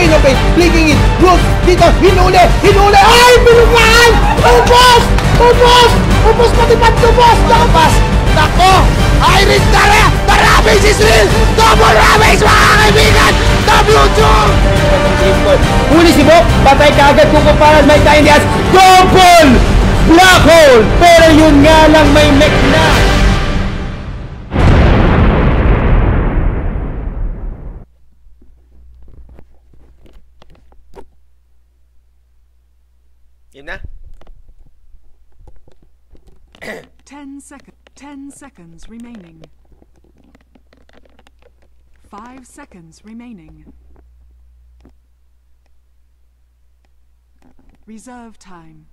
Innovate, blinking it, Brooks, dito, hinuli, ay, binugaan! Ubos, pati pantubos, nakapas, nako, Iris Tara, maraming siswil, double ramage mga kaibigan, W2! Huli si Bo, patay ka agad kung kumparan may Tiny as double black hole, pero yun nga lang may mech na. Yun na. 10 seconds remaining. 5 seconds remaining. Reserve time.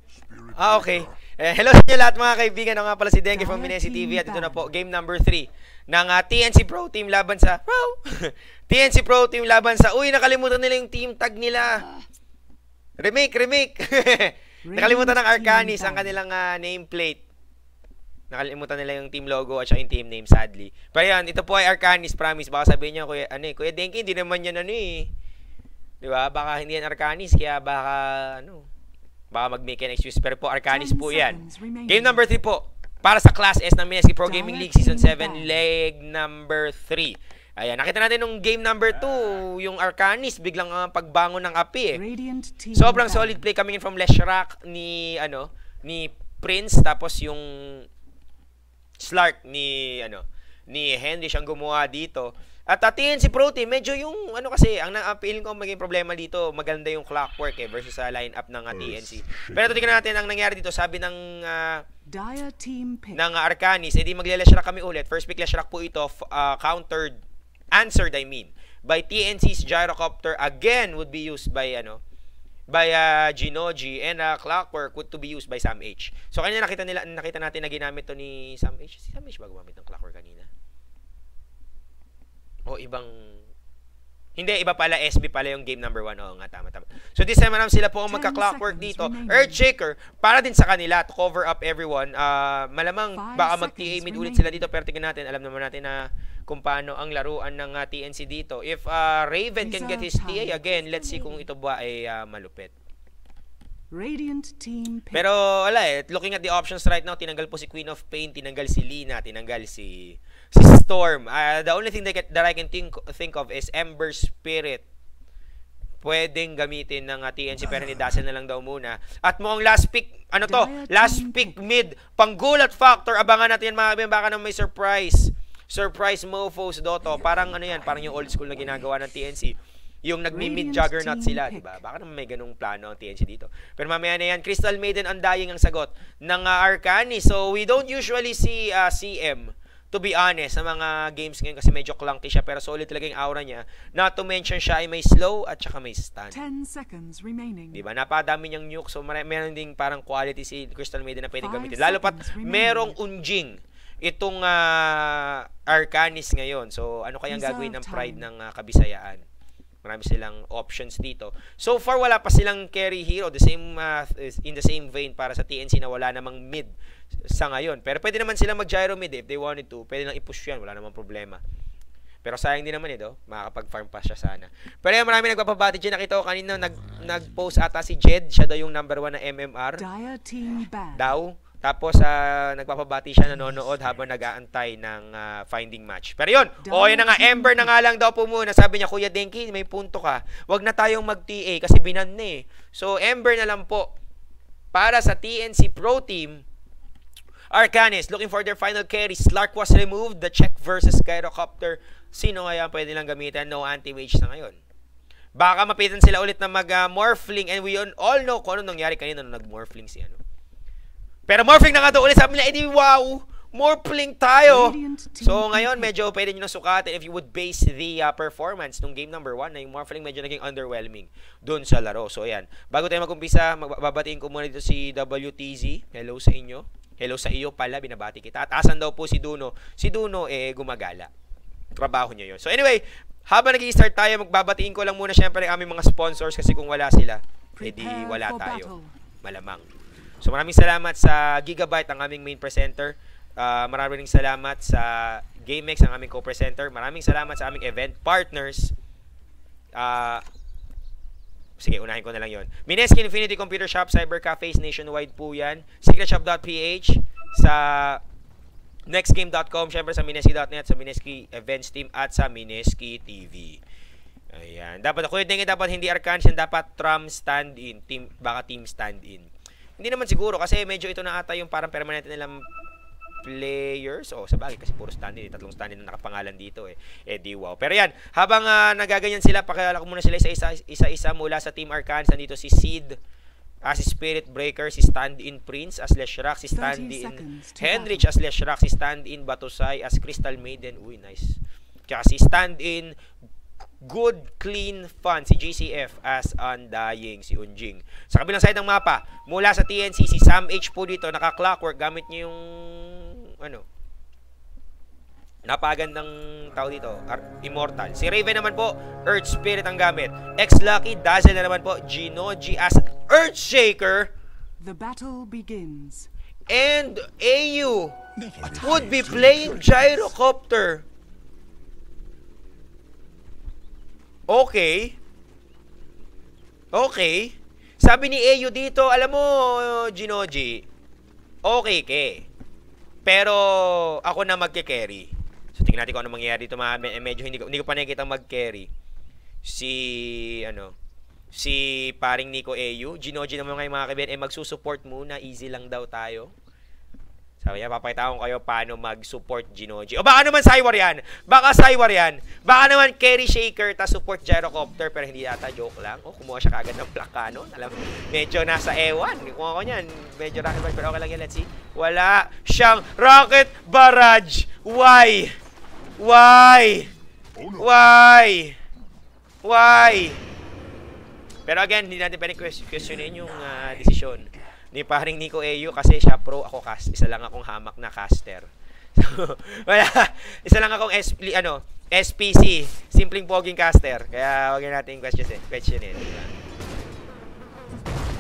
Okay. Hello sa inyo lahat mga kaibigan. Ako nga pala si Dengue from Minesi TV at ito na po game number 3 ng TNC Pro Team laban sa TNC Pro Team laban sa nakalimutan nila yung team tag nila. Remake. Nakalimutan ng Arcanis ang kanilang nameplate. Nakalimutan nila yung team logo at saka yung team name, sadly. Pero yan, ito po ay Arcanis, promise. Baka sabihin niyo, Kuya Denki, hindi naman yan Diba? Baka hindi yan Arcanis, kaya baka mag-make an excuse. Pero po, Arcanis po yan. Game number 3 po. Para sa Class S ng Minesi Pro Gaming League Season 7, leg number 3. Ayan, nakita natin nung game number 2, yung Arcanis, biglang pagbangon ng api Sobrang solid play coming in from Leshrac ni Prince, tapos yung Slark ni Henry siyang gumawa dito. At TNC Pro Team, medyo yung kasi, ang feeling ko maging problema dito, maganda yung clockwork versus sa lineup ng TNC. Pero tingnan natin ang nangyari dito, sabi ng Arcanis, edi magle-Leshrac kami ulit. First pick Leshrac po ito, answered by TNC's Gyrocopter again would be used by Ginoji, and Clockwork would to be used by Sam H. So kanina nakita natin na ginamit to ni Sam H. Si Sam H ba gumamit ng Clockwork kanina? O ibang hindi, iba pala, SB pala yung game number 1. Oo nga, tama. So this time around sila po ang magka-Clockwork dito. Earthshaker, para din sa kanila to cover up everyone. Malamang baka mag-TA mid ulit sila dito, pero tingnan natin, alam naman natin na kung paano ang laruan ng TNC dito. If Raven can get his TA again, let's see kung ito ba ay malupit. Pero wala looking at the options right now, tinanggal po si Queen of Pain, tinanggal si Lina, tinanggal si Storm. The only thing that I can think of is Ember Spirit. Pwedeng gamitin ng TNC pero ni Dazzle na lang daw muna. At mukhang last pick, last pick mid, panggulat factor. Abangan natin yan mga kaibigan, baka na may surprise. Surprise mofos Dotto. Parang parang yung old school na ginagawa ng TNC. Yung nagmi-mid juggernaut sila, diba? Baka naman may ganung plano ang TNC dito. Pero mamaya na yan, Crystal Maiden Undying ang sagot ng Arcanis. So we don't usually see CM, to be honest, sa mga games ngayon kasi medyo clunky siya pero solid talaga yung aura niya. Not to mention siya ay may slow at saka may stun. 10 seconds remaining. Diba? Napadami niyang nuke. So meron ding parang quality si Crystal Maiden na pwedeng gamitin. Lalo pat merong unjing itong Arcanis ngayon. So ano kayang gagawin ng Pride ng Kabisayaan? Marami silang options dito. So far, wala pa silang carry hero. In the same vein para sa TNC na wala namang mid sa ngayon. Pero pwede naman silang mag-gyro mid if they wanted to. Pwede lang i-push yan. Wala namang problema. Pero sayang din naman makakapag-farm pa siya sana. Pero marami nagpapabati dyan. Nakita ko kanina nag-post ata si Jed. Siya daw yung number 1 na MMR. Daw. Tapos, nagpapabati siya, nanonood habang nag-aantay ng finding match. Pero yun, yun na nga, Ember na nga lang daw po muna. Sabi niya, Kuya Denki, may punto ka. Huwag na tayong mag-TA kasi binan na So, Ember na lang po para sa TNC Pro Team. Arcanis, looking for their final carry. Slark was removed. The check versus Gyrocopter. Sino kaya pwede lang gamitan? No anti-mage na ngayon. Baka mapitan sila ulit na mag-morphling. And we all know kung ano nangyari kanina nung nag-morphling si Pero morphling na nga doon ulit. Sabi nila, edi wow, morphling tayo. So ngayon, medyo pwede nyo nang sukatin if you would base the performance nung game number 1 na yung morphling medyo naging underwhelming doon sa laro. So ayan, bago tayo mag-umpisa, babatiin ko muna dito si WTZ. Hello sa inyo. Hello sa iyo pala, binabati kita. At asan daw po si Duno? Si Duno, gumagala. Trabaho niya yun. So anyway, habang nag-i-start tayo, magbabatiin ko lang muna syempre ang aming mga sponsors kasi kung wala sila, edi wala tayo. Malamang. So maraming salamat sa Gigabyte, ang aming main presenter. Maraming salamat sa GameX, ang aming co-presenter. Maraming salamat sa aming event partners. Sige, unahin ko na lang yon. Mineski Infinity Computer Shop, Cyber Cafes, nationwide po yan. Secretshop.ph, sa nextgame.com, syempre sa Mineski.net, sa Mineski Events Team, at sa Mineski TV. Ayan. Dapat ako yung dapat hindi Arcans yan, dapat Tram stand-in, baka team stand-in. Hindi naman siguro kasi medyo ito na ata yung parang permanente nilang players. Sa bagay kasi puro stand-in, tatlong stand-in na nakapangalan dito di wow. Pero yan, habang nagaganyan sila, pakilala ko muna sila isa-isa mula sa Team Arcans. Nandito si Sid, si Spirit Breaker, si stand-in Prince as Leshrac, si stand-in Henrich as Leshrac, si stand-in Batosay as Crystal Maiden. Uy, nice. Kaya si stand-in Good Clean Fun, si JCF as Undying, si Unjing. Sa kabilang side ng mapa, mula sa TNC, si Sam H po dito, naka-clockwork, gamit niya yung napagandang tao dito, Immortal. Si Raven naman po, Earth Spirit ang gamit. X-Lucky, Dazzle na naman po, Ginoji as Earthshaker. The battle begins. And AU would be playing Gyrocopter. Okay. Sabi ni AU dito, alam mo, Ginoji, okay ke. Pero ako na magke-carry. So tingnan natin kung ano mangyayari dito. Medyo hindi ko pa nakikita mag-carry. Si paring Nico AU, Ginoji naman ngayon mga kaibigan, magsusupport muna, easy lang daw tayo. Sabi niya, papakita ko kayo paano mag-support Ginoji. O baka naman Cywar yan. Baka naman Carry Shaker ta support Gyrocopter, pero hindi ata, joke lang. Kumuha siya kagad ng Black Cannon. Alam, medyo nasa ewan. Kung ako niyan, medyo Rocket Barrage, pero okay lang yan. Let's see. Wala siyang Rocket Barrage. Why? Pero again, hindi natin pwedeng questionin yung desisyon ni paring Nico AU kasi siya pro, ako cast. Isa lang akong hamak na caster. So, wala. Isa lang akong SPC, simpleng poging caster. Kaya wag natin questionin.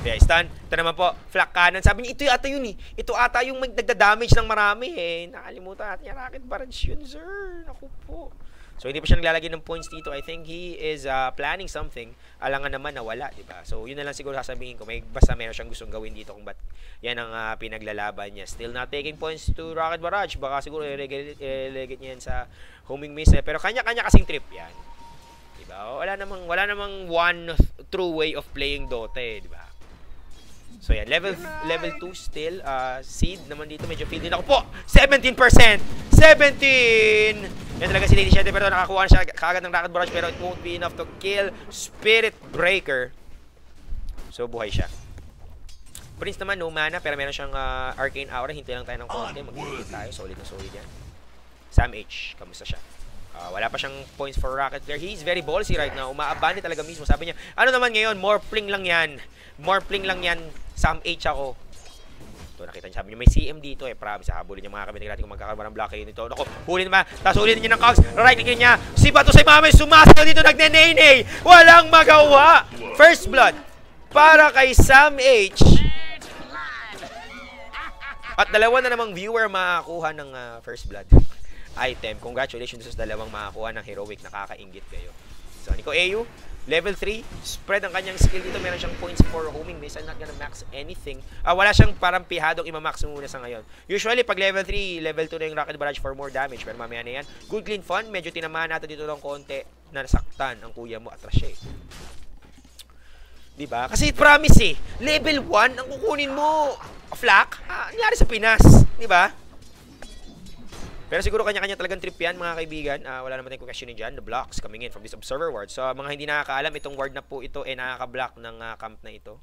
Okay, stun. Ito naman po, Flak Cannon. Sabi niya, ito ata yun Ito ata yung nagda-damage ng marami Nakalimutan natin yung Rocket Barrage yun, sir. Naku po. So, hindi pa siya naglalagay ng points dito. I think he is planning something. Alangan naman na wala, diba? So, yun na lang siguro sasabihin ko. Basta meron siyang gustong gawin dito kung ba't yan ang pinaglalaban niya. Still not taking points to Rocket Barrage. Baka siguro i-relegate niya yan sa homing missile. Pero kanya-kanya kasing trip yan. Diba? Wala namang one true way of playing Dota diba? So yan, level 2 still. Seed naman dito, medyo feel din ako po. 17%! 17! Yan talaga si Lady Shete, pero nakakuha na siya kagad ng Rocket Barrage, pero it won't be enough to kill Spirit Breaker. So buhay siya. Prince naman, no mana, pero meron siyang Arcane Aura. Hintay lang tayo ng konti. Mag-hintay tayo. Solid na solid yan. Sam H, kamusta siya? Wala pa siyang points for Rocket there. He's very ballsy right now. Umaabandi talaga mismo. Sabi niya, ano naman ngayon? More pling lang yan. Sam H ako. Ito, nakita niya. Sabi niya, may CM dito Promise. Habulin niya mga kabinag natin kung magkakaroon ng blockade nito. Naku, hulin naman. Tapos hulin niya ng cogs. Right click niya. Si Batosay Mame sumasayaw dito. Nagnenene. Walang magawa. First blood para kay Sam H. At dalawa na namang viewer makakuha ng first blood item. Congratulations sa dalawang makakuha ng heroic. Nakakaingit kayo. So, Nico AU, level 3. Spread ang kanyang skill dito. Meron siyang points for homing missile. Not gonna max anything. Wala siyang parang pihadong imamax muna sa ngayon. Usually, pag level 3, level 2 na yung Rocket Barrage for more damage. Pero mamaya na yan. Good clean fun. Medyo tinamaan natin dito ng konti na nasaktan ang kuya mo. Atras siya Diba? Kasi promise level 1 ang kukunin mo. Flak. Nangyari sa Pinas. Diba? Pero siguro kanya-kanya talagang trip yan, mga kaibigan. Wala naman tayong questionin dyan. The blocks coming in from this observer ward. So, mga hindi nakakaalam, itong ward na po ito nakaka-block ng camp na ito.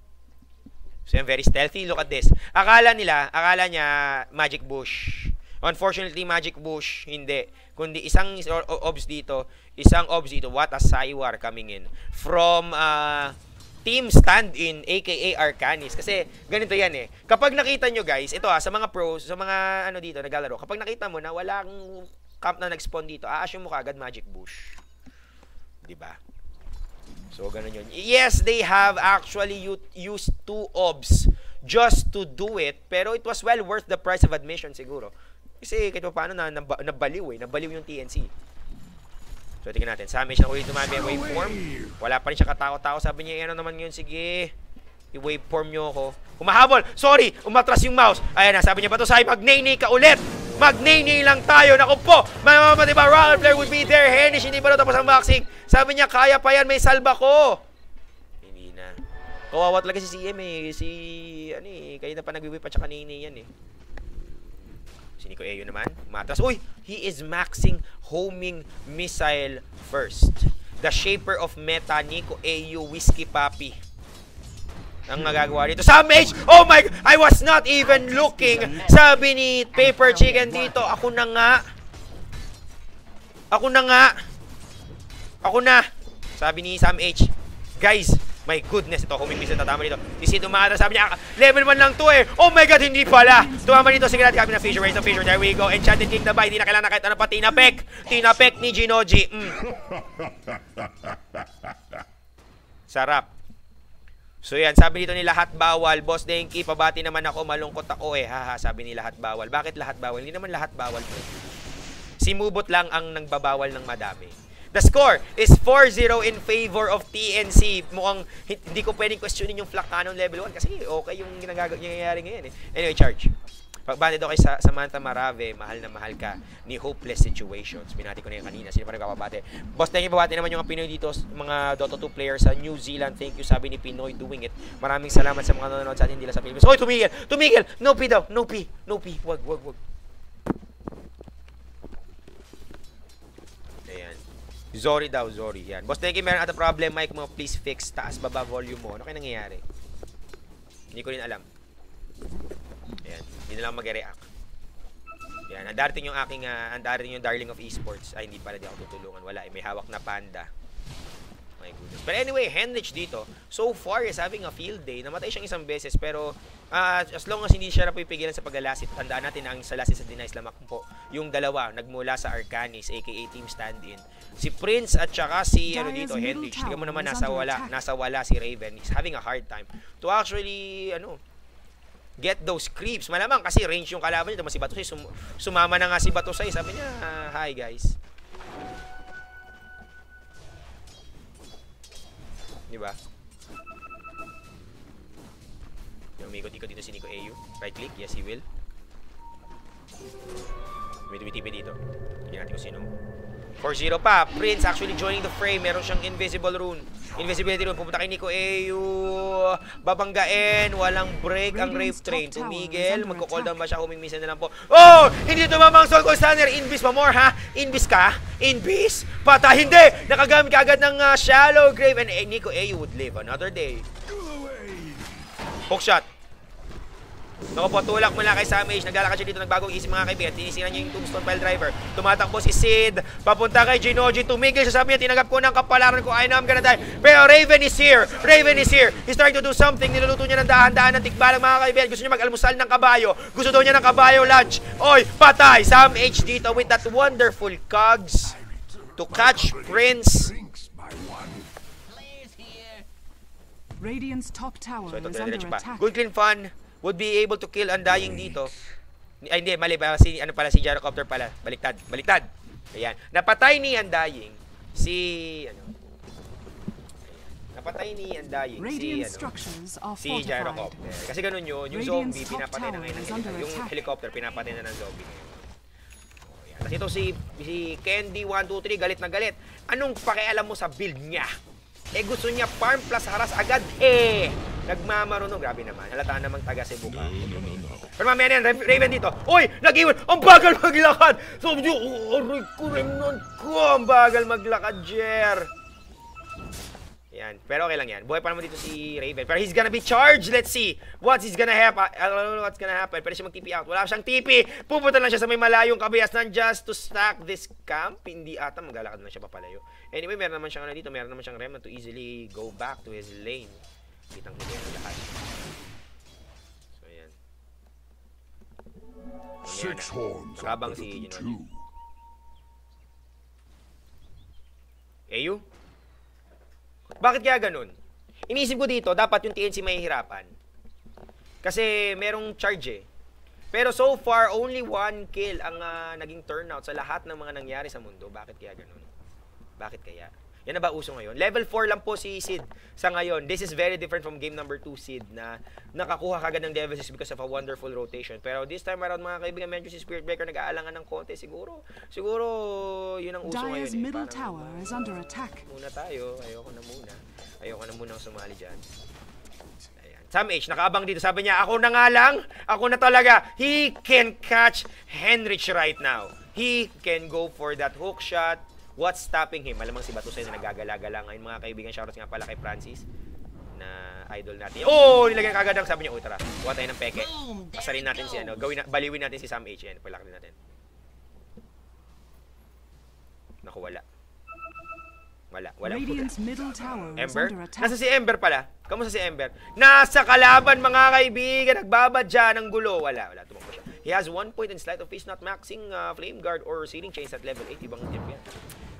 So, yan, very stealthy. Look at this. Akala niya Magic Bush. Unfortunately, Magic Bush, hindi. Kundi isang obs dito. What a Cywar coming in. From, Team Stand-in, aka Arcanis. Kasi ganito yan Kapag nakita nyo guys, ito sa mga pros, sa mga dito naglalaro, kapag nakita mo na walang camp na nag-spawn dito, a-assume mo kagad Magic Bush. Diba? So ganun yun. Yes, they have actually used 2 obs just to do it, pero it was well worth the price of admission siguro. Kasi kahit pa paano nabaliw yung TNC. So So, tingnan natin. Samage na ulit tumami ang waveform. Wala pa rin siya katao-tao. Sabi niya, ano naman yun? Sige. I-waveform nyo ako. Humahabol! Sorry! Umatras yung mouse. Ayan na, sabi niya, Batusay, mag-nay-nay ka ulit! Mag-nay-nay lang tayo! Naku po! Mamamati ba? Roller player would be there. Hennish, hindi pa daw tapos ang boxing. Sabi niya, kaya pa yan. May salba ko. Hindi na. Kawawa talaga si CM eh. Kaya na pa nag-whip at saka nay-nay yan eh. Si Nico Eyo naman, umatras. Uy! He is maxing homing missile first. The shaper of meta, Nico Eyo, Whiskey Papi. Ang nagagawa dito. Samage! Oh my God! I was not even looking! Sabi ni Paper Chicken dito, ako na nga. Ako na nga. Ako na. Sabi ni Sam H. Guys, my goodness, ito, humimis na tatama dito. Si Sid umaatras, sabi niya, level 1 lang to eh. Oh my God, hindi pala. Tumama dito, sige natin kami na Fisher, raise of Fisher, there we go. Enchanted King na ba? Hindi na kailangan kahit ano pa, tinapek. Tinapek ni Ginoji. Sarap. So yan, sabi dito ni lahat bawal. Boss Denki, pabati naman ako, malungkot ako eh. Haha, sabi ni lahat bawal. Bakit lahat bawal? Hindi naman lahat bawal. Si Mubot lang ang nagbabawal ng madami. The score is 4-0 in favor of TNC. Mukhang hindi ko pwedeng questionin yung Flak Cannon level 1 kasi okay yung nangyayari ngayon eh. Anyway, Charge. Pagbati daw kay Samantha Marave, mahal na mahal ka ni Hopeless Situations. Binati ko na yung kanina. Sino pa nagkakabate? Boss, thank you. Babati naman yung Pinoy dito, mga Dota 2 players sa New Zealand. Thank you, sabi ni Pinoy doing it. Maraming salamat sa mga nanonood sa atin, hindi lang sa Pilipinas. Oy, tumigil! Tumigil! No P daw! No P! No P! Wag. Ayan. Zori daw, Zori. Yan. Boss, thank you. Meron ata problem, mic mo. Please fix. Taas, baba, volume mo. Ano kayo nangyayari? Hindi ko rin alam. Ayan. Hindi na lang mag-react. Ayan. Andarating yung aking, andarating yung darling of esports. Ay, hindi pala, di ako tutulungan. Wala. May hawak na panda. My goodness. But anyway, Henrich dito, so far is having a field day. Namatay siyang isang beses, pero as long as hindi siya napipigilan sa pag-alasit, tandaan natin ang sa lasit sa Denice Lamak po, yung dalawa, nagmula sa Arcanis, aka Team Stand-In. Si Prince at saka si, dito, Henrich. Tingnan mo naman, nasa wala si Raven. He's having a hard time to actually, get those creeps. Malamang kasi range yung kalaban niya. Si Batusay, sumama na nga si Batusay. Sabi niya, hi guys. Diba? Yung umikot-ikot dito si Nico Eyu. Right click, yes he will. May tumitipi dito. Tignan natin kung sino. 4-0 pa. Prince actually joining the fray. Meron siyang invisible rune. Invisibility rune. Pupunta kay Nico Eyu. Babanggain. Walang break ang Rave Train. Tumigil. Magko-call down ba siya? Humimisan na lang po. Oh! Hindi tumama ang Soul Cold Stunner. Invis pa more ha? Invis ka? Invis? Pata. Hindi! Nakagamit ka agad ng Shallow Grave. And Nico Eyu would live another day. Hookshot. Naku po, tulak mula kay Samage. Naglalakad siya dito, nagbagong isip mga kaibigan. Tinisira niya yung Tombstone Pile Driver. Tumatakbo si Sid. Papunta kay Ginoji. Tumigil siya, sabi niya, tinanggap ko ng kapalaran ko. I know I'm gonna die. Pero Raven is here. Raven is here. He's trying to do something. Niluluto niya ng dahan-dahan ng tikbalang mga kaibigan. Gusto niya mag-almusal ng kabayo. Gusto daw niya ng kabayo lunch. Oy, patay. Sam H dito with that wonderful cogs to catch Prince. Radiant's top tower So ito, is under pa. attack. Good Clean Fun would be able to kill Undying dito. Ay, hindi, mali ba? Si Gyrocopter pala. Baliktad. Ayan. Napatay ni Undying si, napatay ni Undying si Gyrocopter. Kasi ganun yun, yung zombie, pinapatay na ngayon. Yung helicopter, pinapatay na ng zombie ngayon. Kasi ito si Candy123, galit na galit. Anong pakialam mo sa build niya? Gusto niya farm plus haras agad. Nagmamarunong. Grabe naman. Halataan namang taga Cebu ka. Pero mamaya yan, Raven dito. Uy! Nag-iwan! Ang bagal maglakad! Sabi niyo, aray ko, Remnon ko! Ang bagal maglakad, Jer! Yan. Pero okay lang yan. Buhay pa naman dito si Raven. Pero he's gonna be charged. Let's see. What's gonna happen? I don't know what's gonna happen. Pwede siya mag-TP out. Wala siyang TP. Pupunta lang siya sa may malayong kabiasnan just to stack this camp. Hindi ata. Maglalakad na siya papalayo. Anyway, meron naman siyang dito. Meron naman siyang remnant to easily go back to his lane. Kitang-kita yung lahat. So, ayan. Kabang si Ginoji. Eyu? Bakit kaya ganun? Iniisip ko dito, dapat yung TNC mahihirapan. Kasi merong charge eh. Pero so far, only 1 kill ang naging turnout sa lahat ng mga nangyari sa mundo. Bakit kaya ganun? Bakit kaya? Yan na ba uso ngayon? Level 4 lang po si Sid sa ngayon. This is very different from game number 2 Sid na nakakuha kagad ng Devils because of a wonderful rotation. Pero this time around mga kaibigan, medyo si Spirit Breaker nag-aalangan ng konti. Siguro yun ang uso ngayon. Dire's middle tower is under attack. Muna tayo. Ayoko na munang sumali dyan. Ayan. Sam H, nakaabang dito. Sabi niya, ako na nga lang. Ako na talaga. He can catch Henrich right now. He can go for that hook shot. What's stopping him? Malamang si Batusay na nagagala-gala ngayon mga kaibigan. Shoutouts nga pala kay Francis na idol natin. Oh! Nilagyan kagad ang sabi niya, tara, kuha tayo ng peke. Pasarin natin si baliwin natin si Sam H. Yan, palaki natin. Naku, wala. Ember? Nasa si Ember pala. Kamusta si Ember? Nasa kalaban mga kaibigan. Nagbabadya ng gulo. Wala. Tumakbo siya. He has 1 point and sleight of face not maxing flame guard or sealing chains at level 8. Ibang tip yan.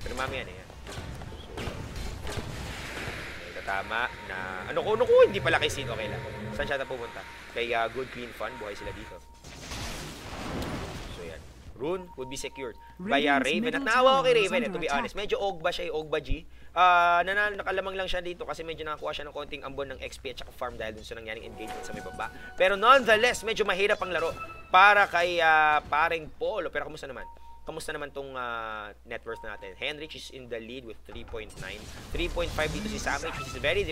Pero mami yan eh. So, tama na ano ko, hindi pala kay Sid. Okay lang. Saan siya na pumunta? Kay Good Clean Fun. Buhay sila dito. So yan. Rune would be secured by Raven. At naawa ko kay Raven, to be honest. Medyo Ogba siya, Ogba G. Nakalamang lang siya dito kasi medyo nakakuha siya ng konting ambon ng XP at saka farm dahil dun sa nangyaring engagement sa may baba. Pero nonetheless, medyo mahirap ang laro para kay paring Polo. Pero kamusta naman? Kamusta naman tong net worth natin? Henrich is in the lead with 3.9. 3.5 dito si Samich, which is very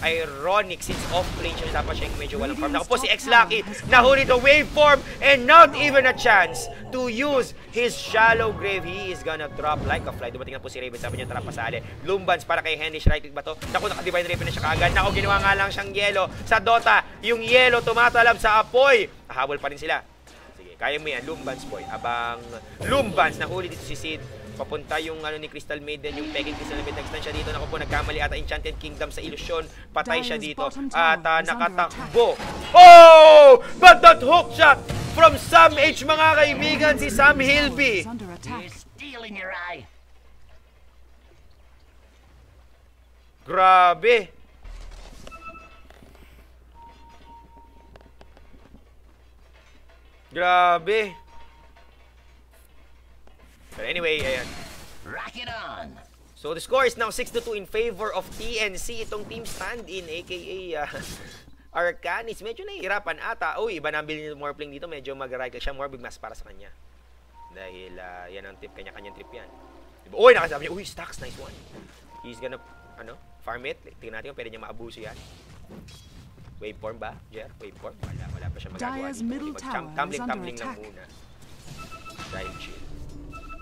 ironic since off-range siya. Dapat siya yung medyo walang farm. Naku po si X-Lucky, nahuli the waveform and not even a chance to use his shallow grave. He is gonna drop like a fly. Dumating na po si Raven. Sabi niya, tara pasali. Lumbans para kay Henrich. Right click ba to? Naku, naka-divine Raven na siya kaagad. Naku, ginawa nga lang siyang yellow sa Dota. Yung yellow tumatalab sa apoy. Habol pa rin sila. Sige, kaya mo yan. Lumbans boy. Abang Lumbans, nahuli dito si Sid. Papunta yung ni Crystal Maiden, yung peking Crystal Maiden. Nag-stand siya dito. Naku po, nagkamali ata Enchanted Kingdom sa ilusyon. Patay siya dito. At nakatakbo. Oh! But that hook shot from Sam H, mga kaibigan, si Sam Hilby. Grabe. Grabe. But anyway, ayan. Rock it on. So the score is now 6-2 in favor of TNC. Itong team stand-in, aka Arcanis. Medyo nahihirapan ata. Uy, iba na bilhin more playing dito. Medyo mag-right siya. More big mass para sa kanya. Dahil yan ang tip. Kanya-kanyang trip yan. Diba? Uy, nakasabi niya. Uy, stacks. Nice one. He's gonna, farm it. Tingnan natin kung pwede niya maabuso yan. Waveform ba, Jer? Waveform? Wala pa siya magagawa dito. Tumbling lang muna. Drive chill.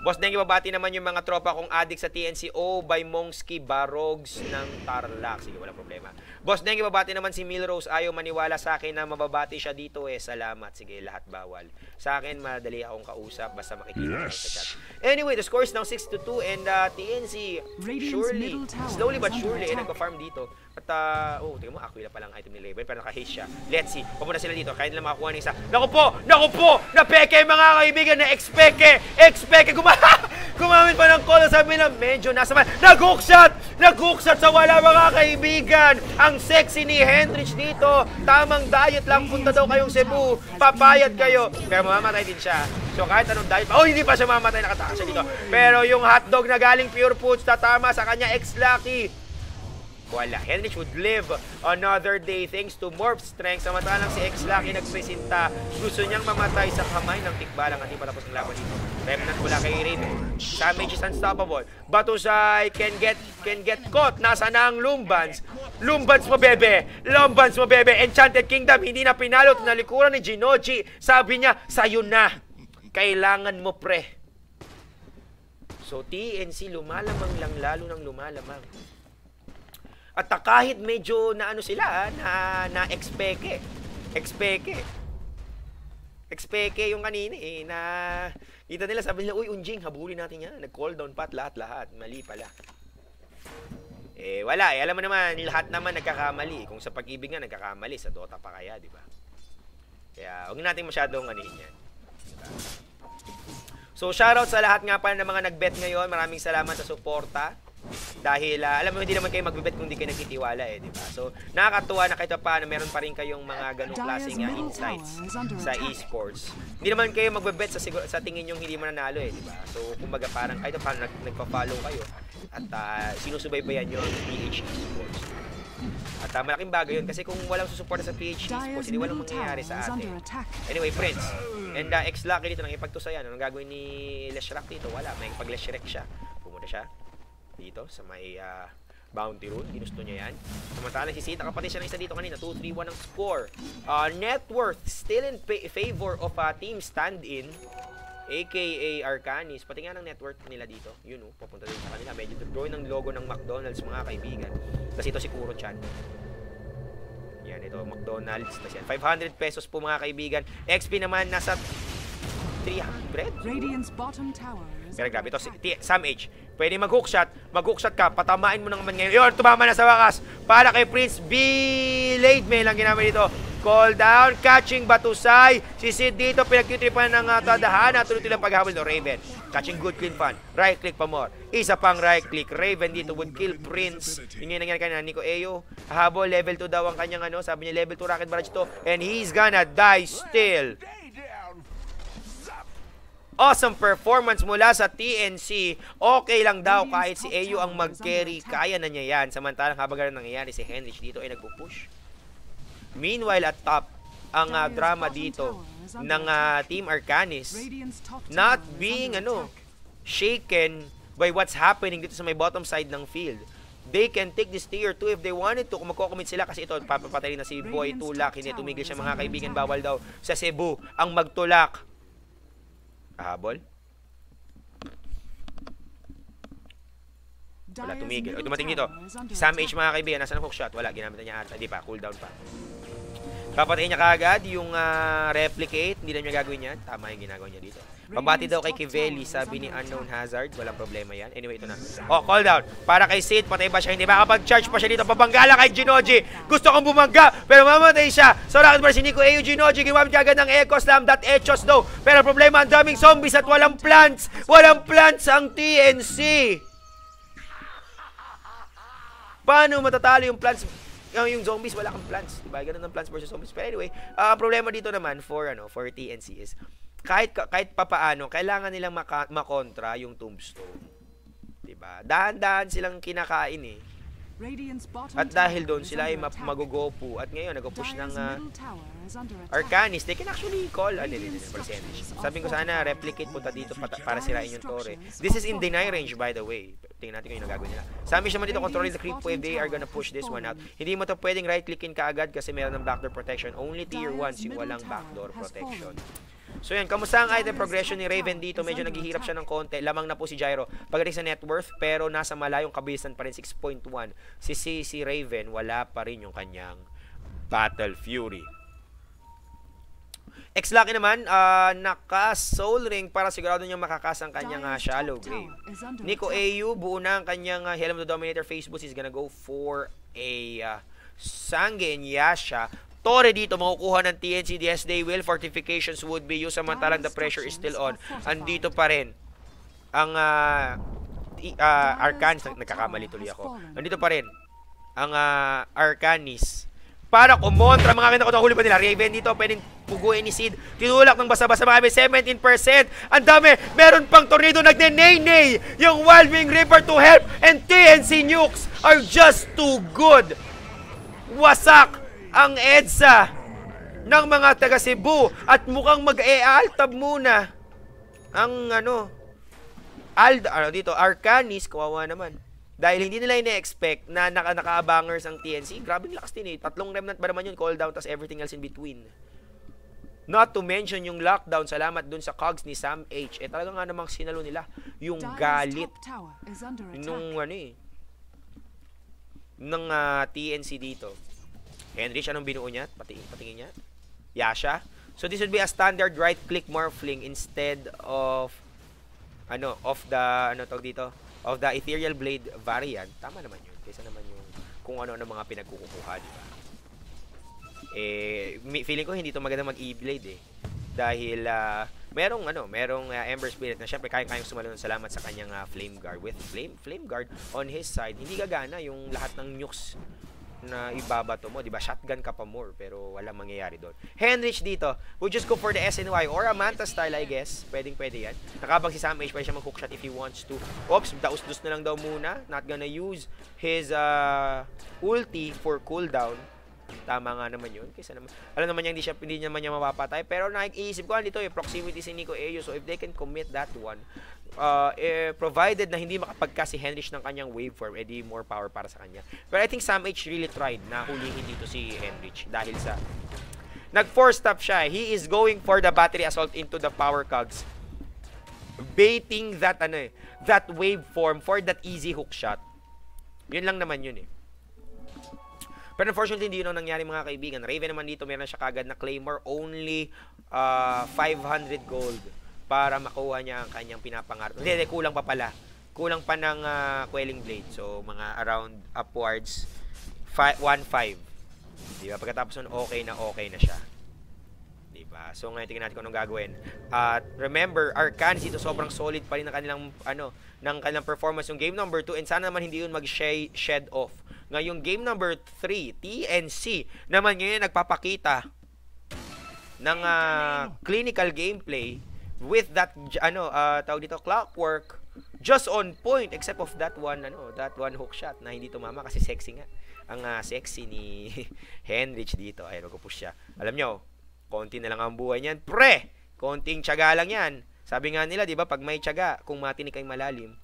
Boss Dengue, babati naman yung mga tropa kong adik sa TNCO by Mongski Barogs ng Tarlac. Sige, walang problema. Boss Dengue, babati naman si Milrose. Ayaw maniwala sa akin na mababati siya dito eh. Salamat. Sige, lahat bawal. Sa akin, madali akong kausap basta makikita sa chat. Anyway, the score is now 6-2 and TNC surely, slowly but surely, nagpa-farm dito. At, tingnan mo, Aquila pa lang item ni Raven, pero naka-haste siya. Let's see, papunta sila dito, kaya nila makakuha ng isa. Naku po, napeke mga kaibigan, na expeke, gumamit pa ng call, sabi na medyo nasa man. Nag-hook shot sa wala mga kaibigan. Ang sexy ni Henrich dito, tamang diet lang, punta daw kayong Cebu, papayat kayo. Pero mamamatay din siya. So kahit anong diet pa, hindi pa siya mamamatay, nakatakas siya dito. Pero yung hotdog na galing Pure Foods, tatama sa kanya, X-Lucky. Wala. Henrich would live another day thanks to Morph Strength. Samantalang si X-Lucky nagpresinta. Gusto niyang mamatay sa kamay ng tikbalang. Hindi pa tapos ang laban dito. Remnant mula kay Raven. Damage is unstoppable. Batusay can get caught. Nasa na ang Lumbans. Lumbans mo bebe. Enchanted Kingdom hindi na pinalo. Tinalikuran ni Ginoji. Sabi niya, sayo na. Kailangan mo pre. So TNC lumalamang lang, lalo ng lumalamang. At kahit medyo na sila, na expeke yung kanina eh, na kita nila, sabi nila, uy, Unjing, habulin natin yan. Nag-call down pat lahat. Mali pala. Wala eh. Alam mo naman, lahat naman nagkakamali. Kung sa pag-ibig nga, nagkakamali. Sa Dota pa kaya, di ba? Kaya, huwag natin masyadong yan. Diba? So, shoutout sa lahat nga pala ng mga nag-bet ngayon. Maraming salamat sa suporta. Dahil, alam mo, hindi naman kayo magbibet kung hindi kayo nagtitiwala eh, di ba? So, nakakatuwa na kahit paano, meron pa rin kayong mga ganong klaseng insights sa esports. Hindi naman kayo magbibet sa tingin yung hindi mananalo eh, di ba? So, kumbaga parang kahit paano nagpa-follow kayo at sinusubaybayan nyo ang PH Esports. At malaking bagay yun kasi kung walang susuporta sa PH Esports, hindi walang mangyayari sa atin. Anyway, Prince, and X-Lucky dito, nakipagtusayan. Anong gagawin ni Leshrac dito? Wala, may pag-Leshrac siya. Pumunta siya dito sa may bounty rune. Ginusto niya yan. Samantala si Sid, nakapatid siya ng isa dito kanina. 2-3-1 ang score. Net worth still in favor of team stand-in, aka Arcanis. Pati nga ng network nila dito. Yun papunta din sa kanila. Medyo drawing ng logo ng McDonald's, mga kaibigan. Tapos ito si Kuro-chan. Yan, ito McDonald's. Tapos yan, 500 pesos po mga kaibigan. XP naman nasa 300. Radiant's bottom tower is Pero grabe, ito under si attack. Sam H. Pwede mag-hookshot ka, patamain mo naman ngayon. Yun, tumama na sa wakas. Para kay Prince B. Late May lang ginamit dito. Call down, catching Batusay. Si Sid dito, pinagtitripan ng tadhana. Tuloy-tuloy ang paghabol no Raven. Catching good, clean fun. Right click pa more. Isa pang right click. Raven dito would kill Prince. Yun yung nangyari kanina. Nico Eyo. Habol, level 2 daw ang kanyang sabi niya level 2 rocket barrage to. And he's gonna die still. Awesome performance mula sa TNC. Okay lang daw kahit si Eyo ang mag-carry. Kaya na niya yan. Samantalang habang ganun nangyayari, si Henrich dito ay nagpo-push. Meanwhile, at top, ang drama dito ng Team Arcanis not being shaken by what's happening dito sa may bottom side ng field. They can take this tier 2 if they wanted to. Kung magko-commit sila kasi ito, papapatay na si Boy Tulak. Hindi tumigil siya mga kaibigan. Bawal daw sa Cebu ang magtulak. Habol. Wala, tumigil. O, dumating dito. Sam H mga kaibigan. Nasaan ang hookshot? Wala, ginamit na niya ata. Hindi pa, cooldown pa. Papatayin niya kaagad yung replicate. Hindi na niya gagawin yan. Tama yung ginagawa niya dito. Pabati daw kay Kiveli, sabi ni Unknown Hazard. Walang problema yan. Anyway, ito na. Oh, call down. Para kay Sid, patay ba siya? Hindi makapag-charge pa siya dito. Pabanggala kay Ginoji. Gusto kong bumangga, pero mamatay siya. So, rocket bar si Nico Eyo Ginoji. Gimamit agad ng Echo Slam. That Echos daw. Pero problema, ang daming zombies at walang plants. Walang plants ang TNC. Paano matatalo yung plants? Yung zombies, wala kang plants. Diba? Ganun ang plants versus zombies. Pero anyway, problema dito naman for TNC is kahit papaano, kailangan nilang makontra yung tombstone. Diba? Dahan-dahan silang kinakain eh. At dahil doon sila ay magugopo. At ngayon, nag-push ng Arcanis. They can actually call percentage. Sabi ko sana, replicate punta dito para sirain yung torre. This is in deny range, by the way. Tingnan natin kung yung nagagawin nila. Sabi naman dito, controlling the creep wave. They are gonna push this one out. Hindi mo to pwedeng right-clickin kaagad kasi meron ng backdoor protection. Only tier 1s yung walang backdoor protection. So yan, kamusta ang item progression ni Raven dito? Medyo naghihirap siya ng konti. Lamang na po si Gyro. Pagdating sa net worth, pero nasa malayong kabilisan pa rin, 6.1. Si Raven, wala pa rin yung kanyang Battle Fury. X-Lucky naman, naka-soul ring para sigurado niyang makakas ang kanyang shallow grave. Nico Ayu, buo na ang kanyang Helm of the Dominator face boost. He's gonna go for a Sangen Yasha. Torre dito, makukuha ng TNC. Yes, they will. Fortifications would be used. Samantalang the pressure is still on. Andito pa rin ang Arcanis. Nagkakamali tuloy ako. Andito pa rin ang Arcanis para kumontra. Mga kinakot ang huli pa nila. Raven dito, pwedeng puguin ni Sid. Tinulak ng basa-basa mga 17%. Ang dami. Meron pang tornado. Nagne-nay-nay yung Wild Wing Reaper to help. And TNC nukes are just too good. Wasak ang EDSA ng mga taga Cebu at mukhang mag-e-altab muna ang dito Arcanis. Kawawa naman dahil hindi nila ina-expect na naka-abangers ang TNC. Grabing lakas din eh. 3 remnant ba naman yun, call down, tas everything else in between. Not to mention yung lockdown. Salamat dun sa cogs ni Sam H. Talaga nga namang sinalo nila yung galit nung ng TNC dito. Henrich, anong binuo niya? Patingin niya. Yasha. So this would be a standard right-click morphling instead of of the Ethereal Blade variant. Tama naman yun. Kaysa naman yung kung ano mga pinagkukuha, di ba? Feeling ko hindi to maganda mag-E-Blade eh. Dahil merong Ember Spirit na syempre kayang sumalon. Salamat sa kanyang Flame Guard. With Flame Guard on his side, hindi gagana yung lahat ng nukes na ibabato mo, di ba? Shotgun ka pa more, pero walang mangyayari doon. Henrich dito, would just go for the SNY or a Manta style, I guess. Pwede yan. Nakabang si Sam H, pwede siya mag-hook shot if he wants to. Oops, daus-dus na lang daw muna. Not gonna use his ulti for cooldown. Tama nga naman yun. Kasi alam naman niya, hindi naman niya mapapatay. Pero naiisip ko, dito proximity si Nico Ayo. So if they can commit that one, provided na hindi makapagka si Henrich ng kanyang waveform, edi more power para sa kanya. Pero I think Sam H really tried na hulihin dito si Henrich dahil sa nag-force stop siya. He is going for the battery assault into the power cogs, baiting that that waveform for that easy hook shot. Yun lang naman yun Pero unfortunately, hindi yun ang nangyari mga kaibigan. Raven naman dito, meron siya kagad na Claymore. Only 500 gold para makuha niya ang kanyang pinapangarap. Hindi, kulang pa pala. Kulang pa ng Quelling Blade. So, mga around upwards 1.5. Diba? Pagkatapos nun, okay na siya. Diba? So, ngayon tingnan natin kung anong gagawin. At remember, Arcanis ito sobrang solid pa rin ng kanilang, ng kanilang performance yung game number 2. And sana naman hindi yun mag-shed off. Ngayong game number 3, TNC, naman ngayon nagpapakita ng clinical gameplay with that, tawag dito, clockwork, just on point, except of that one hook shot na hindi tumama kasi sexy nga. Ang sexy ni Henrich dito. Ay, mag-push siya. Alam nyo, konti na lang ang buhay niyan. Pre! Konting tiyaga lang yan. Sabi nga nila, di ba, pag may tiyaga, kung matinik ay malalim.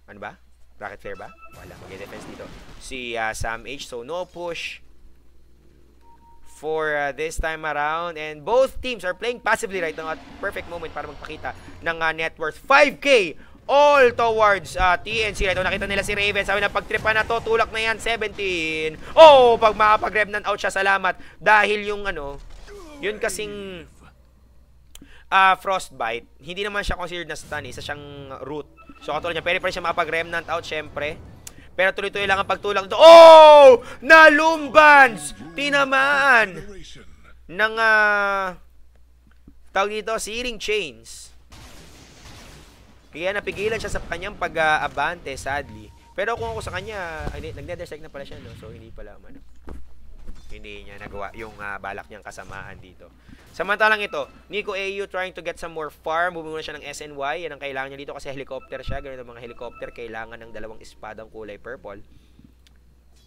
Ano ba? Rocket flare ba? Wala. Mag-defense dito si Sam H. So, no push for this time around. And both teams are playing passively right now at perfect moment para magpakita ng net worth. 5K all towards TNC. Right now, nakita nila si Raven. Sabi na pagtripa na to, tulak na yan, 17. Oh, pag makapag-remnant out siya, salamat. Dahil yung yun kasing Frostbite, hindi naman siya considered na stun, isa siyang root. So katulad niya, pwede pa rin siya makapag-remnant out syempre. Pero tuloy-tuloy lang ang pagtulak dito. Oh! Nalumbans! Tinamaan ng tawag dito, Searing Chains. Kaya napigilan siya sa kanyang pag-abante, sadly. Pero kung ako sa kanya, nag-nether-strike na pala siya, no? So hindi pala hindi niya nagawa yung balak niyang kasamaan dito. Samantalang ito, Nico Ayo trying to get some more farm. Bumili na siya ng SNY. Yan ang kailangan niya dito kasi helicopter siya. Ganun ang mga helicopter. Kailangan ng dalawang espadang kulay purple.